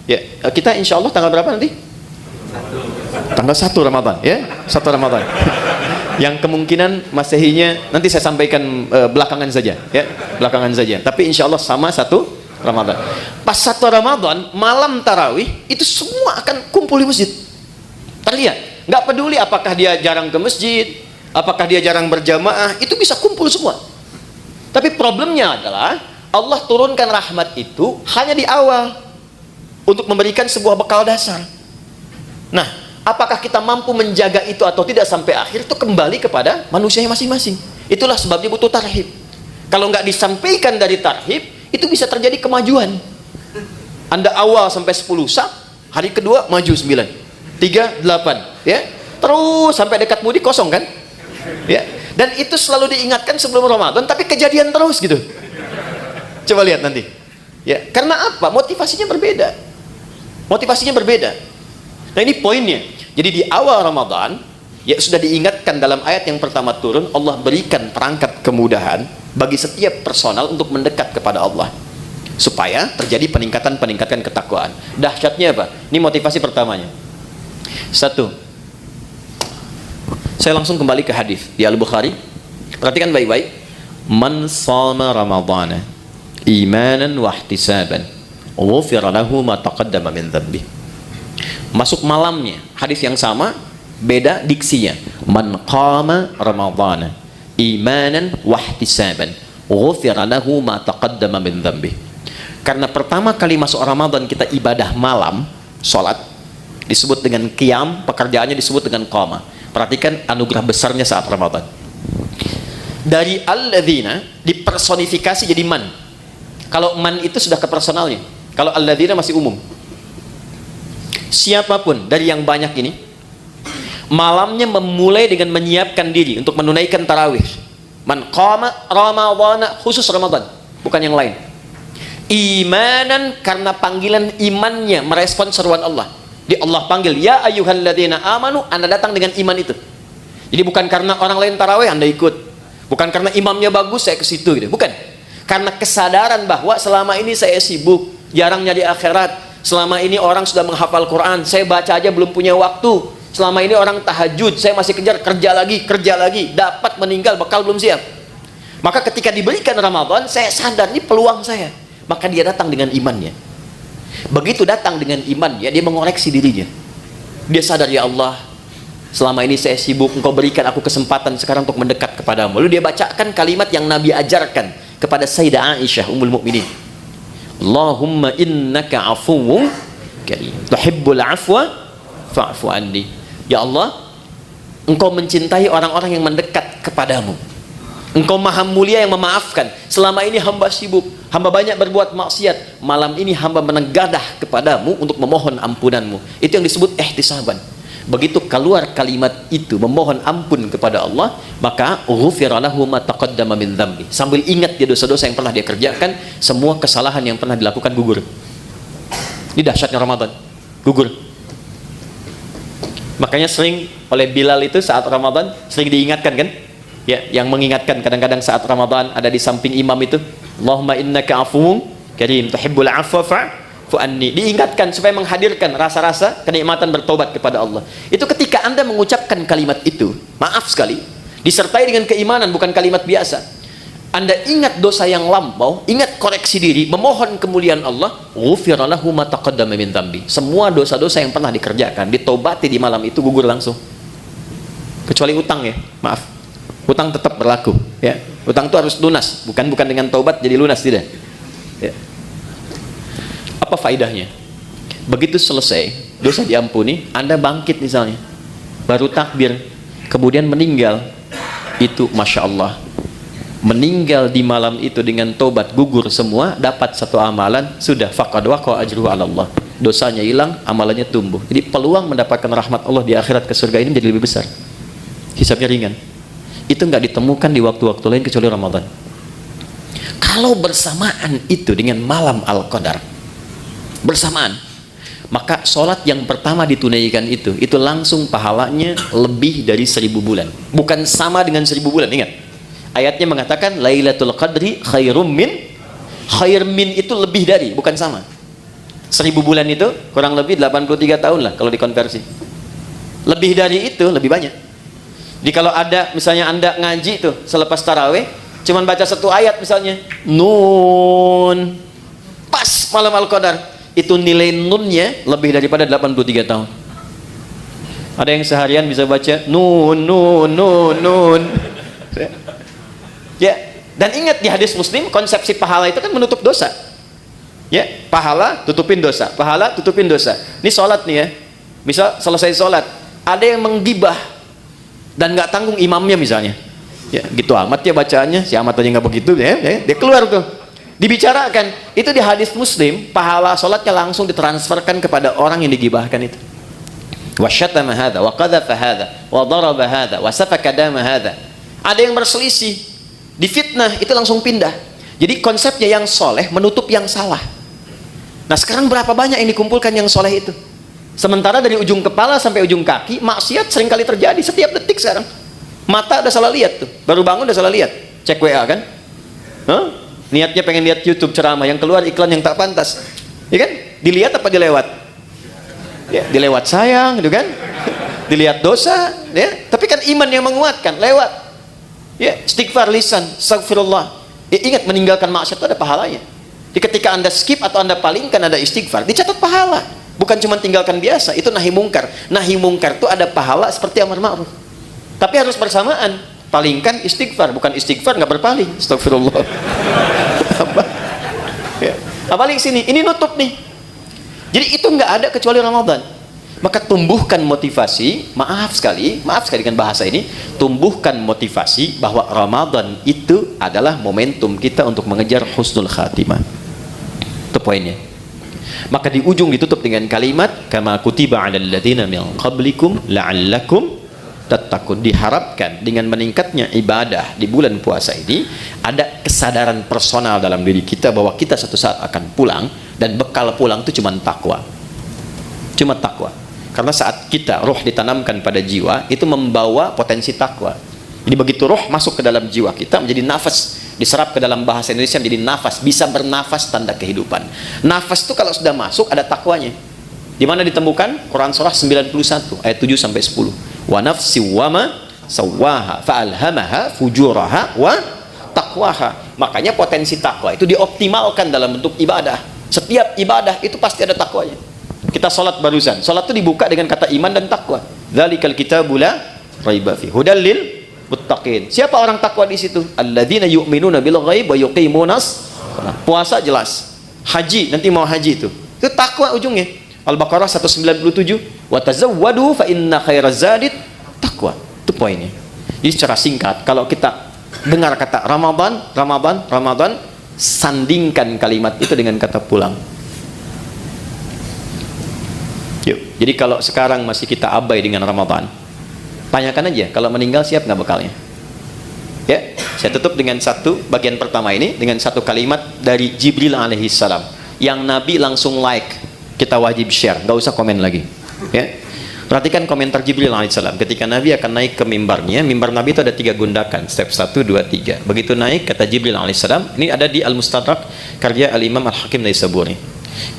Ya, kita insya Allah tanggal berapa nanti? Tanggal 1 Ramadan, ya, 1 Ramadan. Yang kemungkinan Masehinya nanti saya sampaikan belakangan saja, ya, belakangan saja. Tapi insya Allah sama 1 Ramadan. Pas 1 Ramadan malam tarawih itu semua akan kumpul di masjid. Terlihat, nggak peduli apakah dia jarang ke masjid, apakah dia jarang berjamaah, itu bisa kumpul semua. Tapi problemnya adalah Allah turunkan rahmat itu hanya di awal untuk memberikan sebuah bekal dasar. Nah, apakah kita mampu menjaga itu atau tidak sampai akhir, itu kembali kepada manusianya masing-masing. Itulah sebabnya butuh tarhib. Kalau nggak disampaikan dari tarhib, itu bisa terjadi kemajuan. Anda awal sampai 10 sah, hari kedua maju 9, 3, 8, ya, terus sampai dekat mudik kosong kan, ya. Dan itu selalu diingatkan sebelum Ramadan, tapi kejadian terus gitu. Coba lihat nanti, ya, karena apa? Motivasinya berbeda, motivasinya berbeda. Nah, ini poinnya. Jadi di awal Ramadan, ya, sudah diingatkan dalam ayat yang pertama turun, Allah berikan perangkat kemudahan bagi setiap personal untuk mendekat kepada Allah, supaya terjadi peningkatan ketakwaan. Dahsyatnya apa? Ini motivasi pertamanya. 1, saya langsung kembali ke hadis di Al-Bukhari. Perhatikan baik-baik. Man shama ramadhana imanan wa ihtisaban ghufira lahu ma taqaddama min dhanbi. Masuk malamnya, hadis yang sama, beda diksinya. Man qama ramadhana imanan wa ihtisaban ghufira lahu ma taqaddama min dhanbi. Karena pertama kali masuk Ramadan kita ibadah malam, salat, disebut dengan qiyam, pekerjaannya disebut dengan qama. Perhatikan anugerah besarnya saat Ramadan. Dari alladzina dipersonifikasi jadi man. Kalau man itu sudah ke personalnya. Kalau alladzina masih umum. Siapapun dari yang banyak ini, malamnya memulai dengan menyiapkan diri untuk menunaikan tarawih. Man qama ramadhana, khusus Ramadan, bukan yang lain. Imanan, karena panggilan imannya merespon seruan Allah. Di Allah panggil, ya ayyuhalladzina amanu, Anda datang dengan iman itu. Jadi bukan karena orang lain tarawih Anda ikut, bukan karena imamnya bagus saya ke situ gitu, bukan. Karena kesadaran bahwa selama ini saya sibuk, jarang nyari akhirat. Selama ini orang sudah menghafal Quran, saya baca aja belum punya waktu. Selama ini orang tahajud, saya masih kejar kerja lagi, dapat meninggal bekal belum siap. Maka ketika diberikan Ramadan, saya sadar ini peluang saya. Maka dia datang dengan imannya. Begitu datang dengan imannya, dia mengoreksi dirinya. Dia sadar, ya Allah, selama ini saya sibuk, Engkau berikan aku kesempatan sekarang untuk mendekat kepadamu. Lalu dia bacakan kalimat yang Nabi ajarkan kepada Sayyidah Aisyah Ummul Mukminin. Allahumma innaka afuwwun karim tuhibbul afwa fa'fu anni. Ya Allah, Engkau mencintai orang-orang yang mendekat kepadamu. Engkau maha mulia yang memaafkan. Selama ini hamba sibuk, hamba banyak berbuat maksiat. Malam ini hamba menenggadah kepadamu untuk memohon ampunanmu. Itu yang disebut ihtisaban. Begitu keluar kalimat itu, memohon ampun kepada Allah, maka ghufira lahu ma taqaddama min dzambi. Sambil ingat dia dosa-dosa yang pernah dia kerjakan, semua kesalahan yang pernah dilakukan gugur. Ini dahsyatnya Ramadan, gugur. Makanya sering oleh Bilal itu saat Ramadan sering diingatkan kan? Ya, yang mengingatkan kadang-kadang saat Ramadan ada di samping imam itu, Allahumma innaka afuwwun karim tuhibbul afwa fa'fu anni. Diingatkan supaya menghadirkan rasa-rasa kenikmatan bertobat kepada Allah. Itu ketika Anda mengucapkan kalimat itu, maaf sekali, disertai dengan keimanan, bukan kalimat biasa. Anda ingat dosa yang lampau, ingat koreksi diri, memohon kemuliaan Allah, ghufira lahu ma taqaddama min dzambi. Semua dosa-dosa yang pernah dikerjakan ditobati di malam itu gugur langsung. Kecuali utang ya, maaf. Utang tetap berlaku, ya. Utang itu harus lunas, bukan dengan taubat jadi lunas, tidak. Ya. Apa faedahnya? Begitu selesai, dosa diampuni, Anda bangkit misalnya, baru takbir, kemudian meninggal, itu Masya Allah, meninggal di malam itu dengan tobat gugur semua, dapat satu amalan, sudah faqad waqa ajruhu 'ala Allah, dosanya hilang, amalannya tumbuh. Jadi peluang mendapatkan rahmat Allah di akhirat ke surga ini menjadi lebih besar, hisabnya ringan. Itu nggak ditemukan di waktu-waktu lain kecuali Ramadan. Kalau bersamaan itu dengan malam Al-Qadar, bersamaan, maka sholat yang pertama ditunaikan itu langsung pahalanya lebih dari 1000 bulan. Bukan sama dengan 1000 bulan, ingat. Ayatnya mengatakan Lailatul Qadri khairum min, khair min itu lebih dari, bukan sama. 1000 bulan itu kurang lebih 83 tahun lah kalau dikonversi. Lebih dari itu lebih banyak. Jadi kalau ada misalnya Anda ngaji tuh selepas tarawih, cuman baca satu ayat misalnya, Nun, pas malam Al-Qadar, itu nilai nunnya lebih daripada 83 tahun. Ada yang seharian bisa baca Nun, Nun, Nun, Nun. Ya, dan ingat di hadis Muslim, konsepsi pahala itu kan menutup dosa. Ya, pahala tutupin dosa, pahala tutupin dosa. Ini sholat nih ya, bisa selesai sholat, ada yang menggibah dan nggak tanggung imamnya misalnya, ya gitu amat ya bacaannya, si amat aja nggak begitu ya, dia keluar tuh, dibicarakan itu di hadis Muslim, pahala sholatnya langsung ditransferkan kepada orang yang digibahkan itu. Wa syatama hadza wa qadhafa hadza wa daraba hadza wa safaka dama hadza. Ada yang berselisih, difitnah, itu langsung pindah. Jadi konsepnya yang soleh menutup yang salah. Nah sekarang berapa banyak yang dikumpulkan yang soleh itu? Sementara dari ujung kepala sampai ujung kaki, maksiat seringkali terjadi setiap detik sekarang. Mata udah salah lihat tuh, baru bangun udah salah lihat, cek WA kan? Niatnya pengen lihat YouTube ceramah, yang keluar iklan yang tak pantas, ya kan? Dilihat apa dilewat? Ya, dilewat sayang, gitu kan? Dilihat dosa, ya. Tapi kan iman yang menguatkan, lewat. Ya, istighfar lisan, astagfirullah. Ya, ingat meninggalkan maksiat itu ada pahalanya. Jadi ketika Anda skip atau Anda palingkan ada istighfar, dicatat pahala. Bukan cuma tinggalkan biasa, itu nahi mungkar. Nahi mungkar itu ada pahala seperti amar ma'ruf. Tapi harus bersamaan. Palingkan istighfar, bukan istighfar nggak berpaling. Astagfirullah. Apa? Ya. Apalagi sini, ini nutup nih. Jadi itu nggak ada kecuali Ramadan. Maka tumbuhkan motivasi, maaf sekali dengan bahasa ini, tumbuhkan motivasi bahwa Ramadan itu adalah momentum kita untuk mengejar husnul khatimah. Itu poinnya. Maka di ujung ditutup dengan kalimat kama kutiba 'alal ladzina min qablikum la'allakum tattaqun. Diharapkan dengan meningkatnya ibadah di bulan puasa ini ada kesadaran personal dalam diri kita bahwa kita suatu saat akan pulang, dan bekal pulang itu cuma takwa. Cuma takwa. Karena saat kita roh ditanamkan pada jiwa, itu membawa potensi takwa. Jadi begitu roh masuk ke dalam jiwa kita menjadi nafas, diserap ke dalam bahasa Indonesia menjadi nafas, bisa bernafas, tanda kehidupan. Nafas itu kalau sudah masuk ada takwanya. Di mana ditemukan? Quran surah 91 ayat 7 sampai 10. Wa nafsi wa ma sawwaha fa alhamaha fujuraha wa taqwaha. Makanya potensi takwa itu dioptimalkan dalam bentuk ibadah. Setiap ibadah itu pasti ada takwanya. Kita sholat barusan, sholat itu dibuka dengan kata iman dan takwa. Dzalikal kitabu la raiba fi hudal lil muttaqin. Siapa orang takwa di situ? Alladzina yu'minuna bil ghaib wa yuqimunas shalah. Puasa jelas. Haji, nanti mau haji itu takwa ujungnya. Al-Baqarah 197, wa tazawwadu fa inna khairaz zadit taqwa. Itu poinnya. Jadi secara singkat, kalau kita dengar kata Ramadan, sandingkan kalimat itu dengan kata pulang. Yuk. Jadi kalau sekarang masih kita abai dengan Ramadan, tanyakan aja, kalau meninggal siap nggak bekalnya? Ya, saya tutup dengan satu bagian pertama ini dengan satu kalimat dari Jibril alaihissalam yang Nabi langsung like, kita wajib share, nggak usah komen lagi. Ya, perhatikan komentar Jibril alaihissalam ketika Nabi akan naik ke mimbarnya. Mimbar Nabi itu ada 3 gundakan, step 1, 2, 3. Begitu naik, kata Jibril alaihissalam, ini ada di Al-Mustadrak karya Al-Imam Al-Hakim Naisaburi.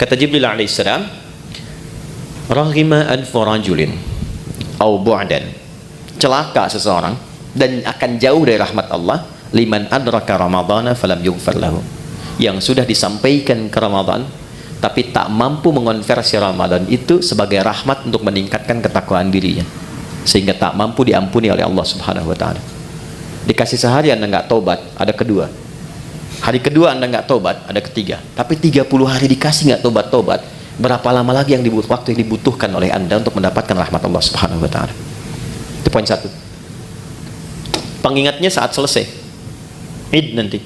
Kata Jibril alaihissalam, raghima anfu rajulin au bu'dan, celaka seseorang dan akan jauh dari rahmat Allah, liman adraka ramadhana falam yughfar lahu, yang sudah disampaikan ke Ramadan tapi tak mampu mengonversi Ramadan itu sebagai rahmat untuk meningkatkan ketakwaan dirinya, sehingga tak mampu diampuni oleh Allah Subhanahu wa taala. Dikasih sehari Anda nggak tobat, ada kedua. Hari kedua Anda nggak tobat, ada ketiga. Tapi 30 hari dikasih nggak tobat-tobat, berapa lama lagi waktu yang dibutuhkan oleh Anda untuk mendapatkan rahmat Allah Subhanahu wa taala. Itu poin satu. Pengingatnya saat selesai Id nanti.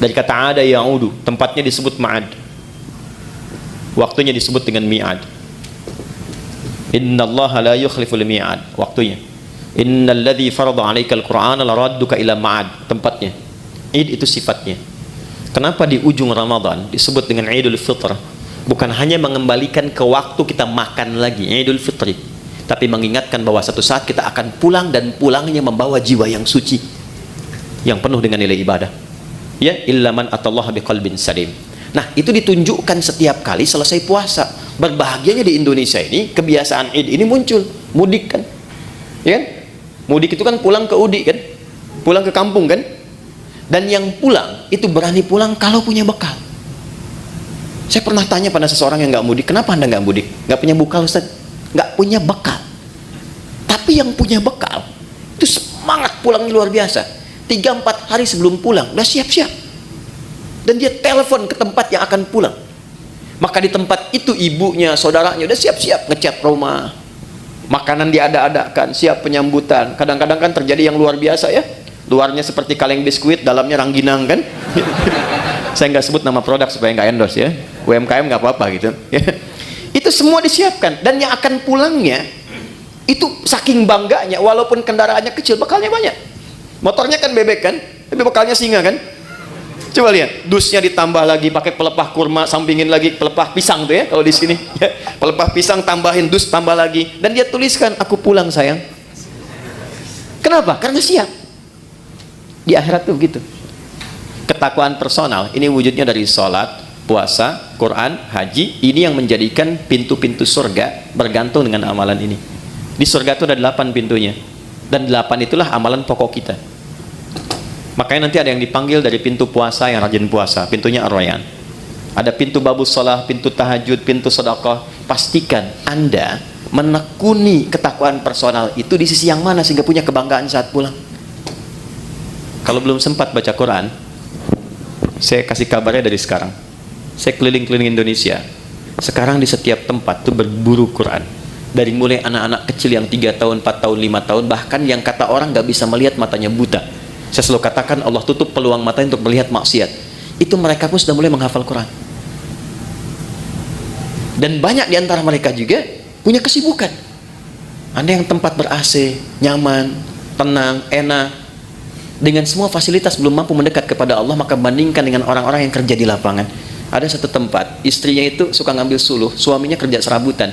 Dari kata ada ya'udu, tempatnya disebut ma'ad. Waktunya disebut dengan mi'ad. Innallaha la yukhliful mi'ad, waktunya. Innal ladzi farada 'alaikal qur'ana laradduka ila ma'ad, tempatnya. Id itu sifatnya. Kenapa di ujung Ramadan disebut dengan Idul Fitr? Bukan hanya mengembalikan ke waktu kita makan lagi, Idul Fitri, tapi mengingatkan bahwa satu saat kita akan pulang, dan pulangnya membawa jiwa yang suci, yang penuh dengan nilai ibadah. Ya, illa man atallaha biqalbin salim. Nah, itu ditunjukkan setiap kali selesai puasa. Berbahagianya di Indonesia ini, kebiasaan Id ini muncul, mudik kan? Ya kan? Mudik itu kan pulang ke Udi kan? Pulang ke kampung kan? Dan yang pulang itu berani pulang kalau punya bekal. Saya pernah tanya pada seseorang yang nggak mudik, kenapa Anda nggak mudik? Nggak punya bekal, Ustaz? Nggak punya bekal. Tapi yang punya bekal itu semangat pulangnya luar biasa. 3-4 hari sebelum pulang udah siap-siap, dan dia telepon ke tempat yang akan pulang. Maka di tempat itu ibunya, saudaranya udah siap-siap ngecat rumah, makanan diada-adakan, siap penyambutan. Kadang-kadang kan terjadi yang luar biasa ya, luarnya seperti kaleng biskuit, dalamnya rangginang kan. Saya nggak sebut nama produk supaya nggak endorse ya, UMKM nggak apa-apa gitu. Itu semua disiapkan, dan yang akan pulangnya itu saking bangganya, walaupun kendaraannya kecil, bekalnya banyak. Motornya kan bebek kan, tapi bekalnya singa kan. Coba lihat, dusnya ditambah lagi pakai pelepah kurma, sampingin lagi pelepah pisang tuh ya kalau di sini. Ya, pelepah pisang tambahin dus, tambah lagi, dan dia tuliskan, aku pulang sayang. Kenapa? Karena siap. Di akhirat tuh begitu. Ketakwaan personal ini wujudnya dari sholat, puasa, Quran, haji. Ini yang menjadikan pintu-pintu surga bergantung dengan amalan ini. Di surga itu ada 8 pintunya, dan 8 itulah amalan pokok kita. Makanya nanti ada yang dipanggil dari pintu puasa yang rajin puasa, pintunya Ar-Rayyan. Ada pintu babus sholah, pintu tahajud, pintu sedekah. Pastikan Anda menekuni ketakwaan personal itu di sisi yang mana sehingga punya kebanggaan saat pulang. Kalau belum sempat baca Quran, saya kasih kabarnya dari sekarang. Saya keliling-keliling Indonesia. Sekarang di setiap tempat tuh berburu Quran. Dari mulai anak-anak kecil yang 3 tahun, 4 tahun, 5 tahun, bahkan yang kata orang gak bisa melihat, matanya buta. Saya selalu katakan Allah tutup peluang matanya untuk melihat maksiat. Itu mereka pun sudah mulai menghafal Quran. Dan banyak di antara mereka juga punya kesibukan. Anda yang tempat ber-AC, nyaman, tenang, enak, dengan semua fasilitas belum mampu mendekat kepada Allah, maka bandingkan dengan orang-orang yang kerja di lapangan. Ada satu tempat, istrinya itu suka ngambil suluh, suaminya kerja serabutan.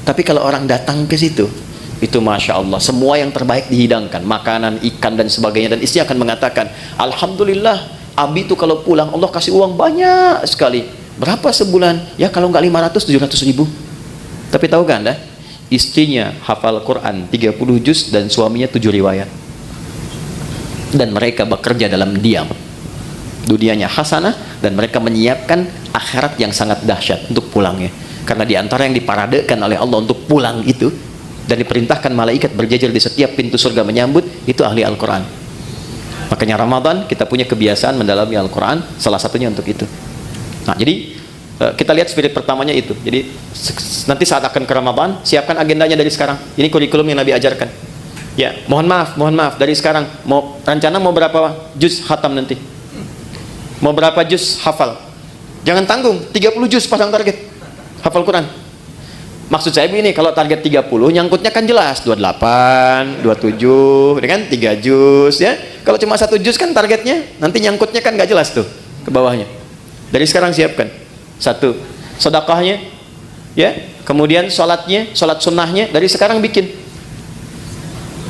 Tapi kalau orang datang ke situ, itu Masya Allah, semua yang terbaik dihidangkan, makanan, ikan dan sebagainya, dan istri akan mengatakan, Alhamdulillah, Abi itu kalau pulang Allah kasih uang banyak sekali. Berapa sebulan? Ya kalau nggak 500, 700 ribu. Tapi tahu gak Anda, istrinya hafal Quran 30 juz dan suaminya 7 riwayat, dan mereka bekerja dalam diam. Dunianya hasanah, dan mereka menyiapkan akhirat yang sangat dahsyat untuk pulangnya. Karena diantara yang diparadekan oleh Allah untuk pulang itu, dan diperintahkan malaikat berjajar di setiap pintu surga menyambut, itu ahli Al-Quran. Makanya Ramadan kita punya kebiasaan mendalami Al-Quran, salah satunya untuk itu. Nah, jadi kita lihat spirit pertamanya itu. Jadi nanti saat akan ke Ramadan, siapkan agendanya dari sekarang. Ini kurikulum yang Nabi ajarkan. Ya, mohon maaf dari sekarang. Rencana mau berapa juz khatam nanti? Mau berapa juz hafal? Jangan tanggung, 30 juz pasang target hafal Quran. Maksud saya begini, kalau target 30, nyangkutnya kan jelas 28, 27, kan 3 juz ya. Kalau cuma 1 juz kan targetnya, nanti nyangkutnya kan nggak jelas tuh ke bawahnya. Dari sekarang siapkan. 1, sedekahnya ya, kemudian sholatnya, sholat sunnahnya dari sekarang bikin.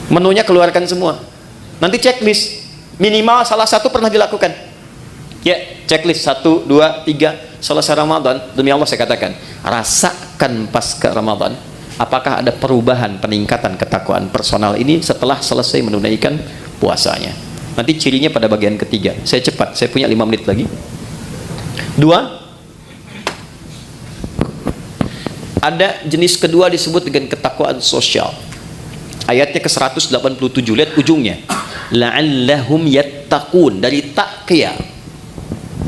Menunya keluarkan semua. Nanti checklist, minimal salah satu pernah dilakukan. Ya, checklist 1, 2, 3. Selesai Ramadan, demi Allah saya katakan, rasakan pasca Ramadan, apakah ada perubahan, peningkatan ketakwaan personal ini setelah selesai menunaikan puasanya. Nanti cirinya pada bagian ketiga. Saya cepat, saya punya 5 menit lagi. 2, ada jenis kedua disebut dengan ketakwaan sosial. Ayatnya ke 187, lihat ujungnya. La'allahum yattaqun, dari taqiyah.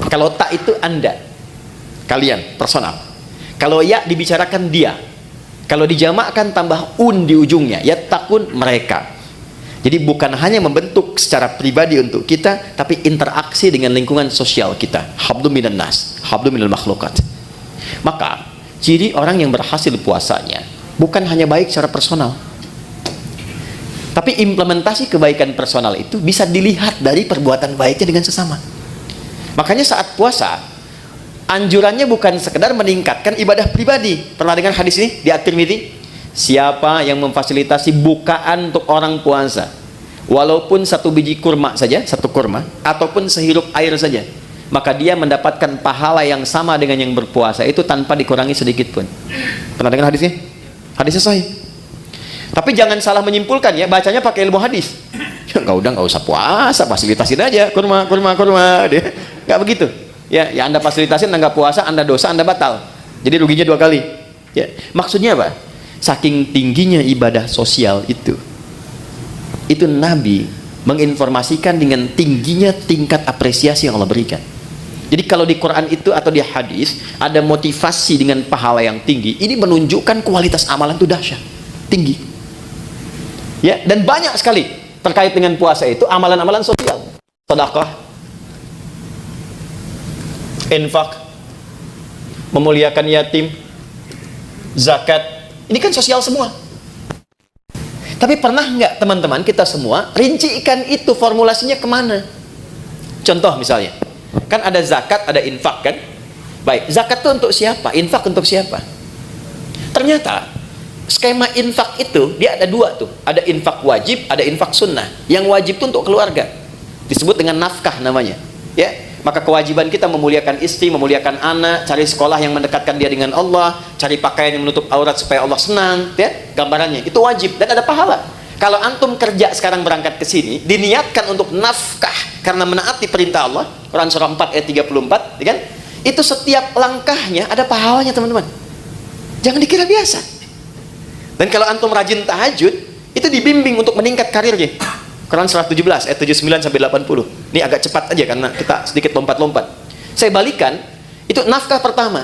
Kalau tak itu Anda. Kalian, personal. Kalau ya dibicarakan dia. Kalau dijamakkan tambah di ujungnya. Yattaqun, mereka. Jadi bukan hanya membentuk secara pribadi untuk kita, tapi interaksi dengan lingkungan sosial kita. Hablum minan nas, hablum minal makhlukat. Maka ciri orang yang berhasil puasanya bukan hanya baik secara personal, tapi implementasi kebaikan personal itu bisa dilihat dari perbuatan baiknya dengan sesama. Makanya saat puasa, anjurannya bukan sekedar meningkatkan ibadah pribadi. Pernah dengar hadis ini di At-Tirmidzi? Siapa yang memfasilitasi bukaan untuk orang puasa, walaupun satu biji kurma saja, satu kurma, ataupun sehirup air saja, maka dia mendapatkan pahala yang sama dengan yang berpuasa itu tanpa dikurangi sedikit pun. Pernah dengar hadisnya? Hadisnya sahih. Tapi jangan salah menyimpulkan ya, bacanya pakai ilmu hadis. Ya nggak usah puasa, fasilitasin aja kurma. Dia nggak begitu. Ya Anda fasilitasin, Anda nggak puasa, Anda dosa, Anda batal. Jadi ruginya 2 kali. Ya, maksudnya apa? Saking tingginya ibadah sosial itu Nabi menginformasikan dengan tingginya tingkat apresiasi yang Allah berikan. Jadi kalau di Quran itu atau di hadis ada motivasi dengan pahala yang tinggi, ini menunjukkan kualitas amalan itu dahsyat, tinggi. Ya, dan banyak sekali terkait dengan puasa itu amalan-amalan sosial. Sedekah, infak, memuliakan yatim, zakat. Ini kan sosial semua. Tapi pernah nggak teman-teman kita semua rincikan itu formulasinya kemana? Contoh misalnya, kan ada zakat, ada infak kan? Baik, zakat itu untuk siapa? Infak untuk siapa? Ternyata skema infak itu dia ada 2 tuh. Ada infak wajib, ada infak sunnah. Yang wajib itu untuk keluarga, disebut dengan nafkah namanya. Ya, maka kewajiban kita memuliakan istri, memuliakan anak, cari sekolah yang mendekatkan dia dengan Allah, cari pakaian yang menutup aurat supaya Allah senang. Ya, gambarannya itu wajib dan ada pahala. Kalau antum kerja sekarang berangkat ke sini, diniatkan untuk nafkah karena menaati perintah Allah, Quran surah 4 ayat 34, ya kan? Itu setiap langkahnya ada pahalanya, teman-teman. Jangan dikira biasa. Dan kalau antum rajin tahajud, itu dibimbing untuk meningkat karirnya. Quran surah 17 ayat 79 sampai 80. Ini agak cepat aja karena kita sedikit lompat-lompat. Saya balikan, itu nafkah pertama.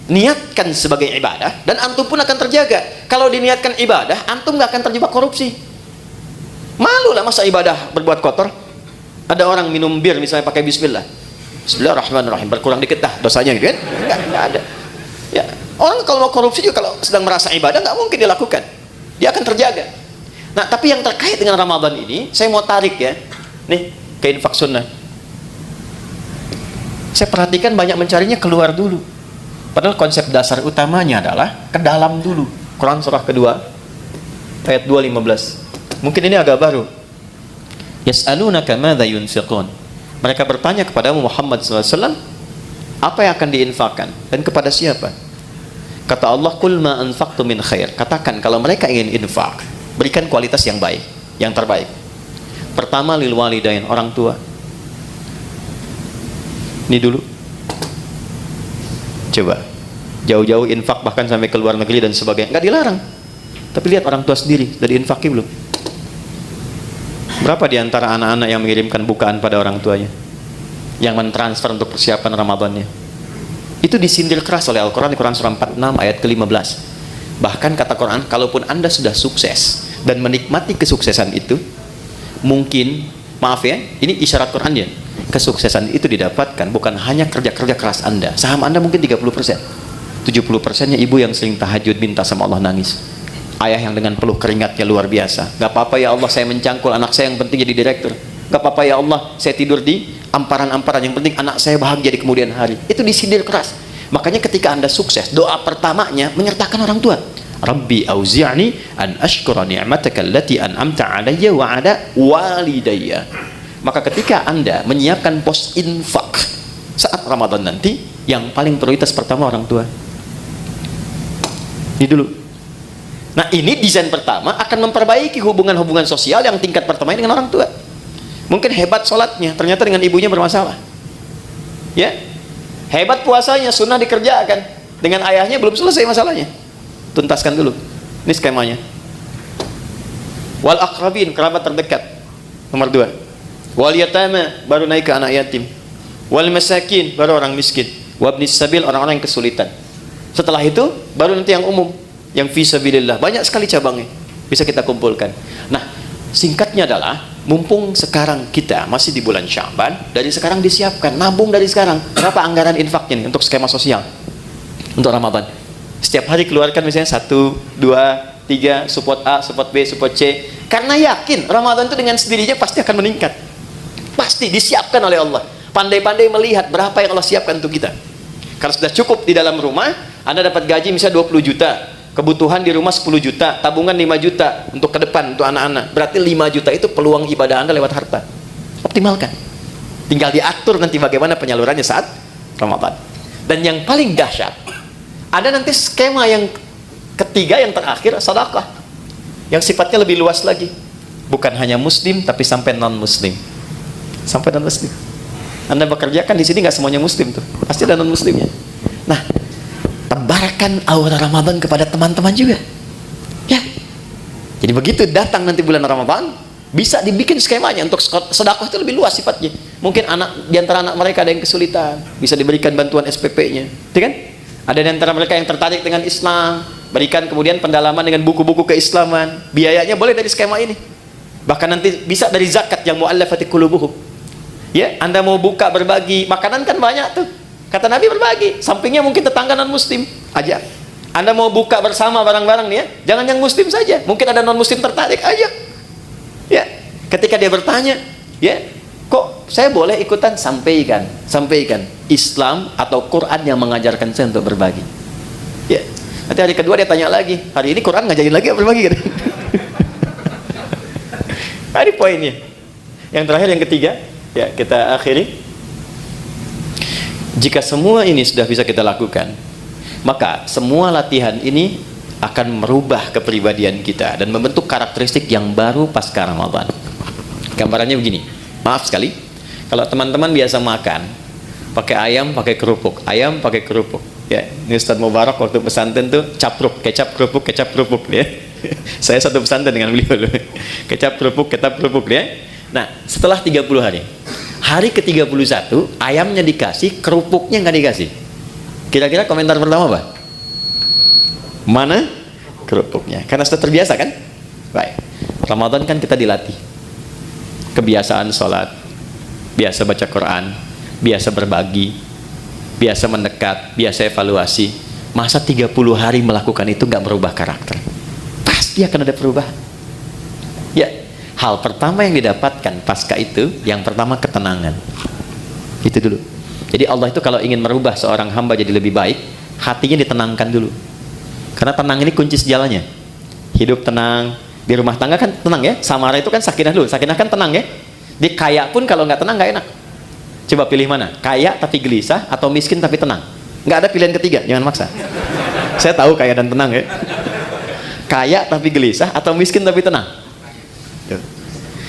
Niatkan sebagai ibadah dan antum pun akan terjaga. Kalau diniatkan ibadah, antum nggak akan terjebak korupsi. Malu lah masa ibadah berbuat kotor. Ada orang minum bir misalnya pakai bismillah. Bismillahirrahmanirrahim, berkurang dikit dah dosanya gitu kan? Nggak ada. Ya, orang kalau mau korupsi juga kalau sedang merasa ibadah nggak mungkin dilakukan. Dia akan terjaga. Nah, tapi yang terkait dengan Ramadan ini, saya mau tarik ya. Nih, ke infak sunnah. Saya perhatikan banyak mencarinya keluar dulu. Padahal konsep dasar utamanya adalah ke dalam dulu. Quran surah kedua ayat 2:15. Mungkin ini agak baru. Yas'alunaka madza yunfiqun. Mereka bertanya kepada Muhammad SAW, apa yang akan diinfakkan dan kepada siapa? Kata Allah, qul ma anfaqtu min khair. Katakan kalau mereka ingin infak, berikan kualitas yang baik, yang terbaik. Pertama lil walidain, orang tua. Ini dulu. Coba jauh-jauh infak bahkan sampai ke luar negeri dan sebagainya, nggak dilarang. Tapi lihat orang tua sendiri, dari infaki belum? Berapa di antara anak-anak yang mengirimkan bukaan pada orang tuanya, yang mentransfer untuk persiapan Ramadannya? Itu disindir keras oleh Al-Quran di Quran surah 46 ayat ke-15. Bahkan kata Quran, kalaupun Anda sudah sukses dan menikmati kesuksesan itu, mungkin, maaf ya, ini isyarat Quran ya, kesuksesan itu didapatkan bukan hanya kerja-kerja keras Anda. Saham Anda mungkin 30%, 70%-nya ibu yang sering tahajud minta sama Allah nangis, ayah yang dengan peluh keringatnya luar biasa, gak apa-apa ya Allah saya mencangkul anak saya yang penting jadi direktur, gak apa-apa ya Allah saya tidur di amparan-amparan, yang penting anak saya bahagia di kemudian hari. Itu disindir keras. Makanya ketika Anda sukses, doa pertamanya menyertakan orang tua. Rabbi auzi'ni an ashkura ni'mataka allati an'amta 'alayya wa 'ala walidayya. Maka ketika Anda menyiapkan pos infak saat Ramadan nanti, yang paling prioritas pertama orang tua. Ini dulu. Nah, ini desain pertama akan memperbaiki hubungan-hubungan sosial yang tingkat pertama dengan orang tua. Mungkin hebat sholatnya, ternyata dengan ibunya bermasalah. Ya, hebat puasanya, sunnah dikerjakan, dengan ayahnya belum selesai masalahnya. Tuntaskan dulu. Ini skemanya. Wal aqrabin, kerabat terdekat. Nomor 2. Wal yatama, baru naik ke anak yatim. Wal masakin, baru orang miskin. Wabnis sabil, orang-orang yang kesulitan. Setelah itu baru nanti yang umum, yang fisabilillah. Banyak sekali cabangnya bisa kita kumpulkan. Nah, singkatnya adalah mumpung sekarang kita masih di bulan Sya'ban, dari sekarang disiapkan, nabung dari sekarang. Berapa anggaran infaknya nih untuk skema sosial untuk Ramadan? Setiap hari keluarkan misalnya 1, 2, 3, support A, support B, support C. Karena yakin Ramadan itu dengan sendirinya pasti akan meningkat. Pasti disiapkan oleh Allah. Pandai-pandai melihat berapa yang Allah siapkan untuk kita. Kalau sudah cukup di dalam rumah, Anda dapat gaji misalnya 20 juta, kebutuhan di rumah 10 juta, tabungan 5 juta untuk ke depan, untuk anak-anak. Berarti 5 juta itu peluang ibadah Anda lewat harta. Optimalkan. Tinggal diatur nanti bagaimana penyalurannya saat Ramadan. Dan yang paling dahsyat, ada nanti skema yang ketiga, yang terakhir, sedekah. Yang sifatnya lebih luas lagi. Bukan hanya muslim, tapi sampai non-muslim. Sampai non-muslim. Anda bekerja kan di sini nggak semuanya muslim tuh, pasti ada non muslimnya. Nah, tebarkan aura Ramadan kepada teman-teman juga, ya. Jadi begitu datang nanti bulan Ramadan, bisa dibikin skemanya untuk sedekah itu lebih luas sifatnya. Mungkin anak di antara anak mereka ada yang kesulitan, bisa diberikan bantuan SPP-nya, gitu kan? Ada di antara mereka yang tertarik dengan Islam, berikan kemudian pendalaman dengan buku-buku keislaman. Biayanya boleh dari skema ini. Bahkan nanti bisa dari zakat yang mu'allafati qulubuhum. Ya, Anda mau buka berbagi makanan kan banyak tuh. Kata Nabi berbagi, sampingnya mungkin tetangga non muslim aja. Anda mau buka bersama barang-barang nih ya, jangan yang muslim saja. Mungkin ada non muslim tertarik aja. Ya, ketika dia bertanya, ya, kok saya boleh ikutan? Sampaikan Islam atau Quran yang mengajarkan saya untuk berbagi. Ya, nanti hari kedua dia tanya lagi, hari ini Quran ngajarin lagi apa berbagi kan? Nah, ini poinnya. Yang terakhir, yang ketiga, ya, kita akhiri. Jika semua ini sudah bisa kita lakukan, maka semua latihan ini akan merubah kepribadian kita dan membentuk karakteristik yang baru pasca Ramadan. Gambarannya begini, maaf sekali, kalau teman-teman biasa makan pakai ayam, pakai kerupuk, ayam pakai kerupuk, ya, ini Ustaz Mubarak waktu pesantren tuh capruk, kecap kerupuk, ya. Saya satu pesantren dengan beliau, kecap kerupuk, ya. Nah, setelah 30 hari, hari ke-31 ayamnya dikasih, kerupuknya nggak dikasih. Kira-kira komentar pertama apa? Mana kerupuknya? Karena sudah terbiasa kan? Baik. Ramadan kan kita dilatih. Kebiasaan sholat, biasa baca Quran, biasa berbagi, biasa mendekat, biasa evaluasi. Masa 30 hari melakukan itu nggak merubah karakter? Pasti akan ada perubahan. Ya. Hal pertama yang didapatkan pasca itu, yang pertama ketenangan. Itu dulu. Jadi Allah itu kalau ingin merubah seorang hamba jadi lebih baik, hatinya ditenangkan dulu. Karena tenang ini kunci sejalannya. Hidup tenang, di rumah tangga kan tenang ya. Samara itu kan sakinah dulu, sakinah kan tenang ya. Di kaya pun kalau nggak tenang nggak enak. Coba pilih mana? Kaya tapi gelisah atau miskin tapi tenang? Nggak ada pilihan ketiga, jangan maksa. Saya tahu kaya dan tenang ya. Kaya tapi gelisah atau miskin tapi tenang?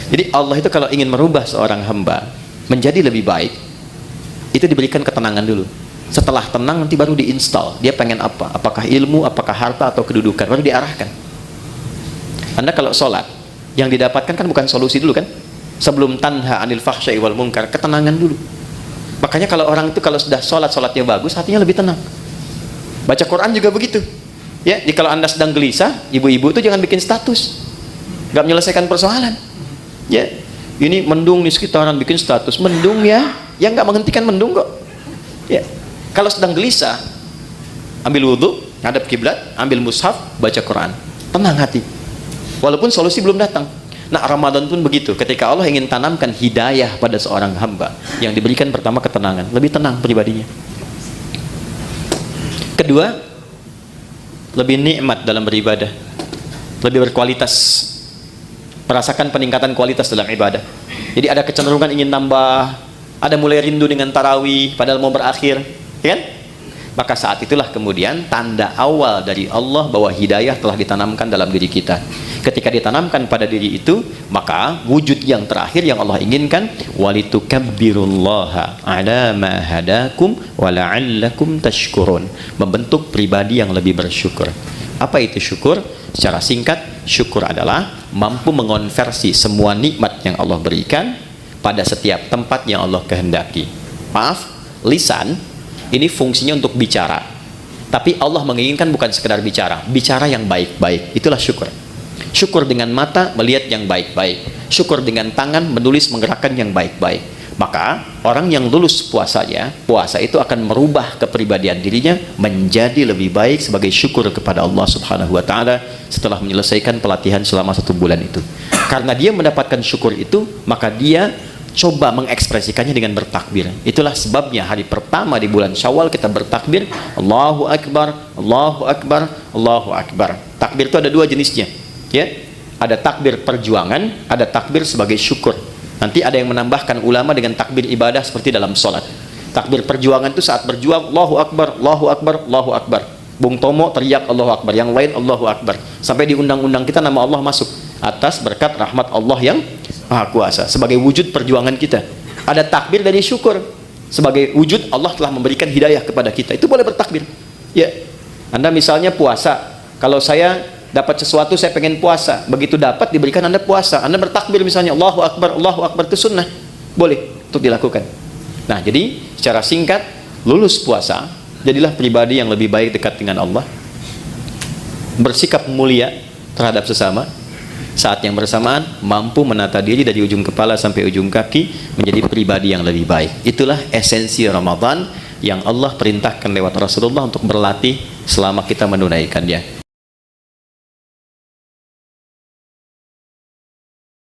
Jadi Allah itu kalau ingin merubah seorang hamba menjadi lebih baik, itu diberikan ketenangan dulu. Setelah tenang nanti baru diinstal. Dia pengen apa? Apakah ilmu, apakah harta atau kedudukan? Baru diarahkan. Anda kalau sholat, yang didapatkan kan bukan solusi dulu kan? Sebelum tanha anil fahsya'i wal munkar, ketenangan dulu. Makanya kalau orang itu kalau sudah sholatnya bagus, hatinya lebih tenang. Baca Quran juga begitu. Ya, jadi kalau Anda sedang gelisah, ibu-ibu itu jangan bikin status. Gak menyelesaikan persoalan. Ya, ini mendung di sekitaran bikin status, mendung ya, yang nggak menghentikan mendung kok. Ya, kalau sedang gelisah, ambil wudhu, ngadep kiblat, ambil mushaf, baca Quran, tenang hati. Walaupun solusi belum datang. Nah, Ramadan pun begitu. Ketika Allah ingin tanamkan hidayah pada seorang hamba, yang diberikan pertama ketenangan, lebih tenang pribadinya. Kedua, lebih nikmat dalam beribadah, lebih berkualitas. Merasakan peningkatan kualitas dalam ibadah. Jadi ada kecenderungan ingin nambah, ada mulai rindu dengan tarawih padahal mau berakhir, ya kan? Maka saat itulah kemudian tanda awal dari Allah bahwa hidayah telah ditanamkan dalam diri kita. Ketika ditanamkan pada diri itu, maka wujud yang terakhir yang Allah inginkan, walitukabbirullaha ala ma hadakum wa la'allakum tashkurun, membentuk pribadi yang lebih bersyukur. Apa itu syukur? Secara singkat, syukur adalah mampu mengonversi semua nikmat yang Allah berikan pada setiap tempat yang Allah kehendaki. Maaf, lisan ini fungsinya untuk bicara. Tapi Allah menginginkan bukan sekedar bicara, bicara yang baik-baik. Itulah syukur. Syukur dengan mata melihat yang baik-baik. Syukur dengan tangan menulis menggerakkan yang baik-baik. Maka orang yang lulus puasanya, puasa itu akan merubah kepribadian dirinya menjadi lebih baik sebagai syukur kepada Allah Subhanahu wa taala setelah menyelesaikan pelatihan selama 1 bulan itu. Karena dia mendapatkan syukur itu, maka dia coba mengekspresikannya dengan bertakbir. Itulah sebabnya hari pertama di bulan Syawal kita bertakbir, Allahu Akbar, Allahu Akbar, Allahu Akbar. Takbir itu ada 2 jenisnya, ya. Ada takbir perjuangan, ada takbir sebagai syukur. Nanti ada yang menambahkan ulama dengan takbir ibadah seperti dalam sholat. Takbir perjuangan itu saat berjuang, Allahu Akbar, Allahu Akbar, Allahu Akbar. Bung Tomo teriak Allahu Akbar, yang lain Allahu Akbar. Sampai di undang-undang kita nama Allah masuk atas berkat rahmat Allah yang Maha Kuasa sebagai wujud perjuangan kita. Ada takbir dari syukur sebagai wujud Allah telah memberikan hidayah kepada kita. Itu boleh bertakbir. Ya. Anda misalnya puasa. Kalau saya dapat sesuatu, saya pengen puasa, begitu dapat diberikan Anda puasa, Anda bertakbir misalnya Allahu Akbar, itu sunnah, boleh untuk dilakukan. Nah, jadi secara singkat, lulus puasa, jadilah pribadi yang lebih baik dekat dengan Allah, bersikap mulia terhadap sesama, saat yang bersamaan mampu menata diri dari ujung kepala sampai ujung kaki menjadi pribadi yang lebih baik. Itulah esensi Ramadan yang Allah perintahkan lewat Rasulullah untuk berlatih selama kita menunaikannya.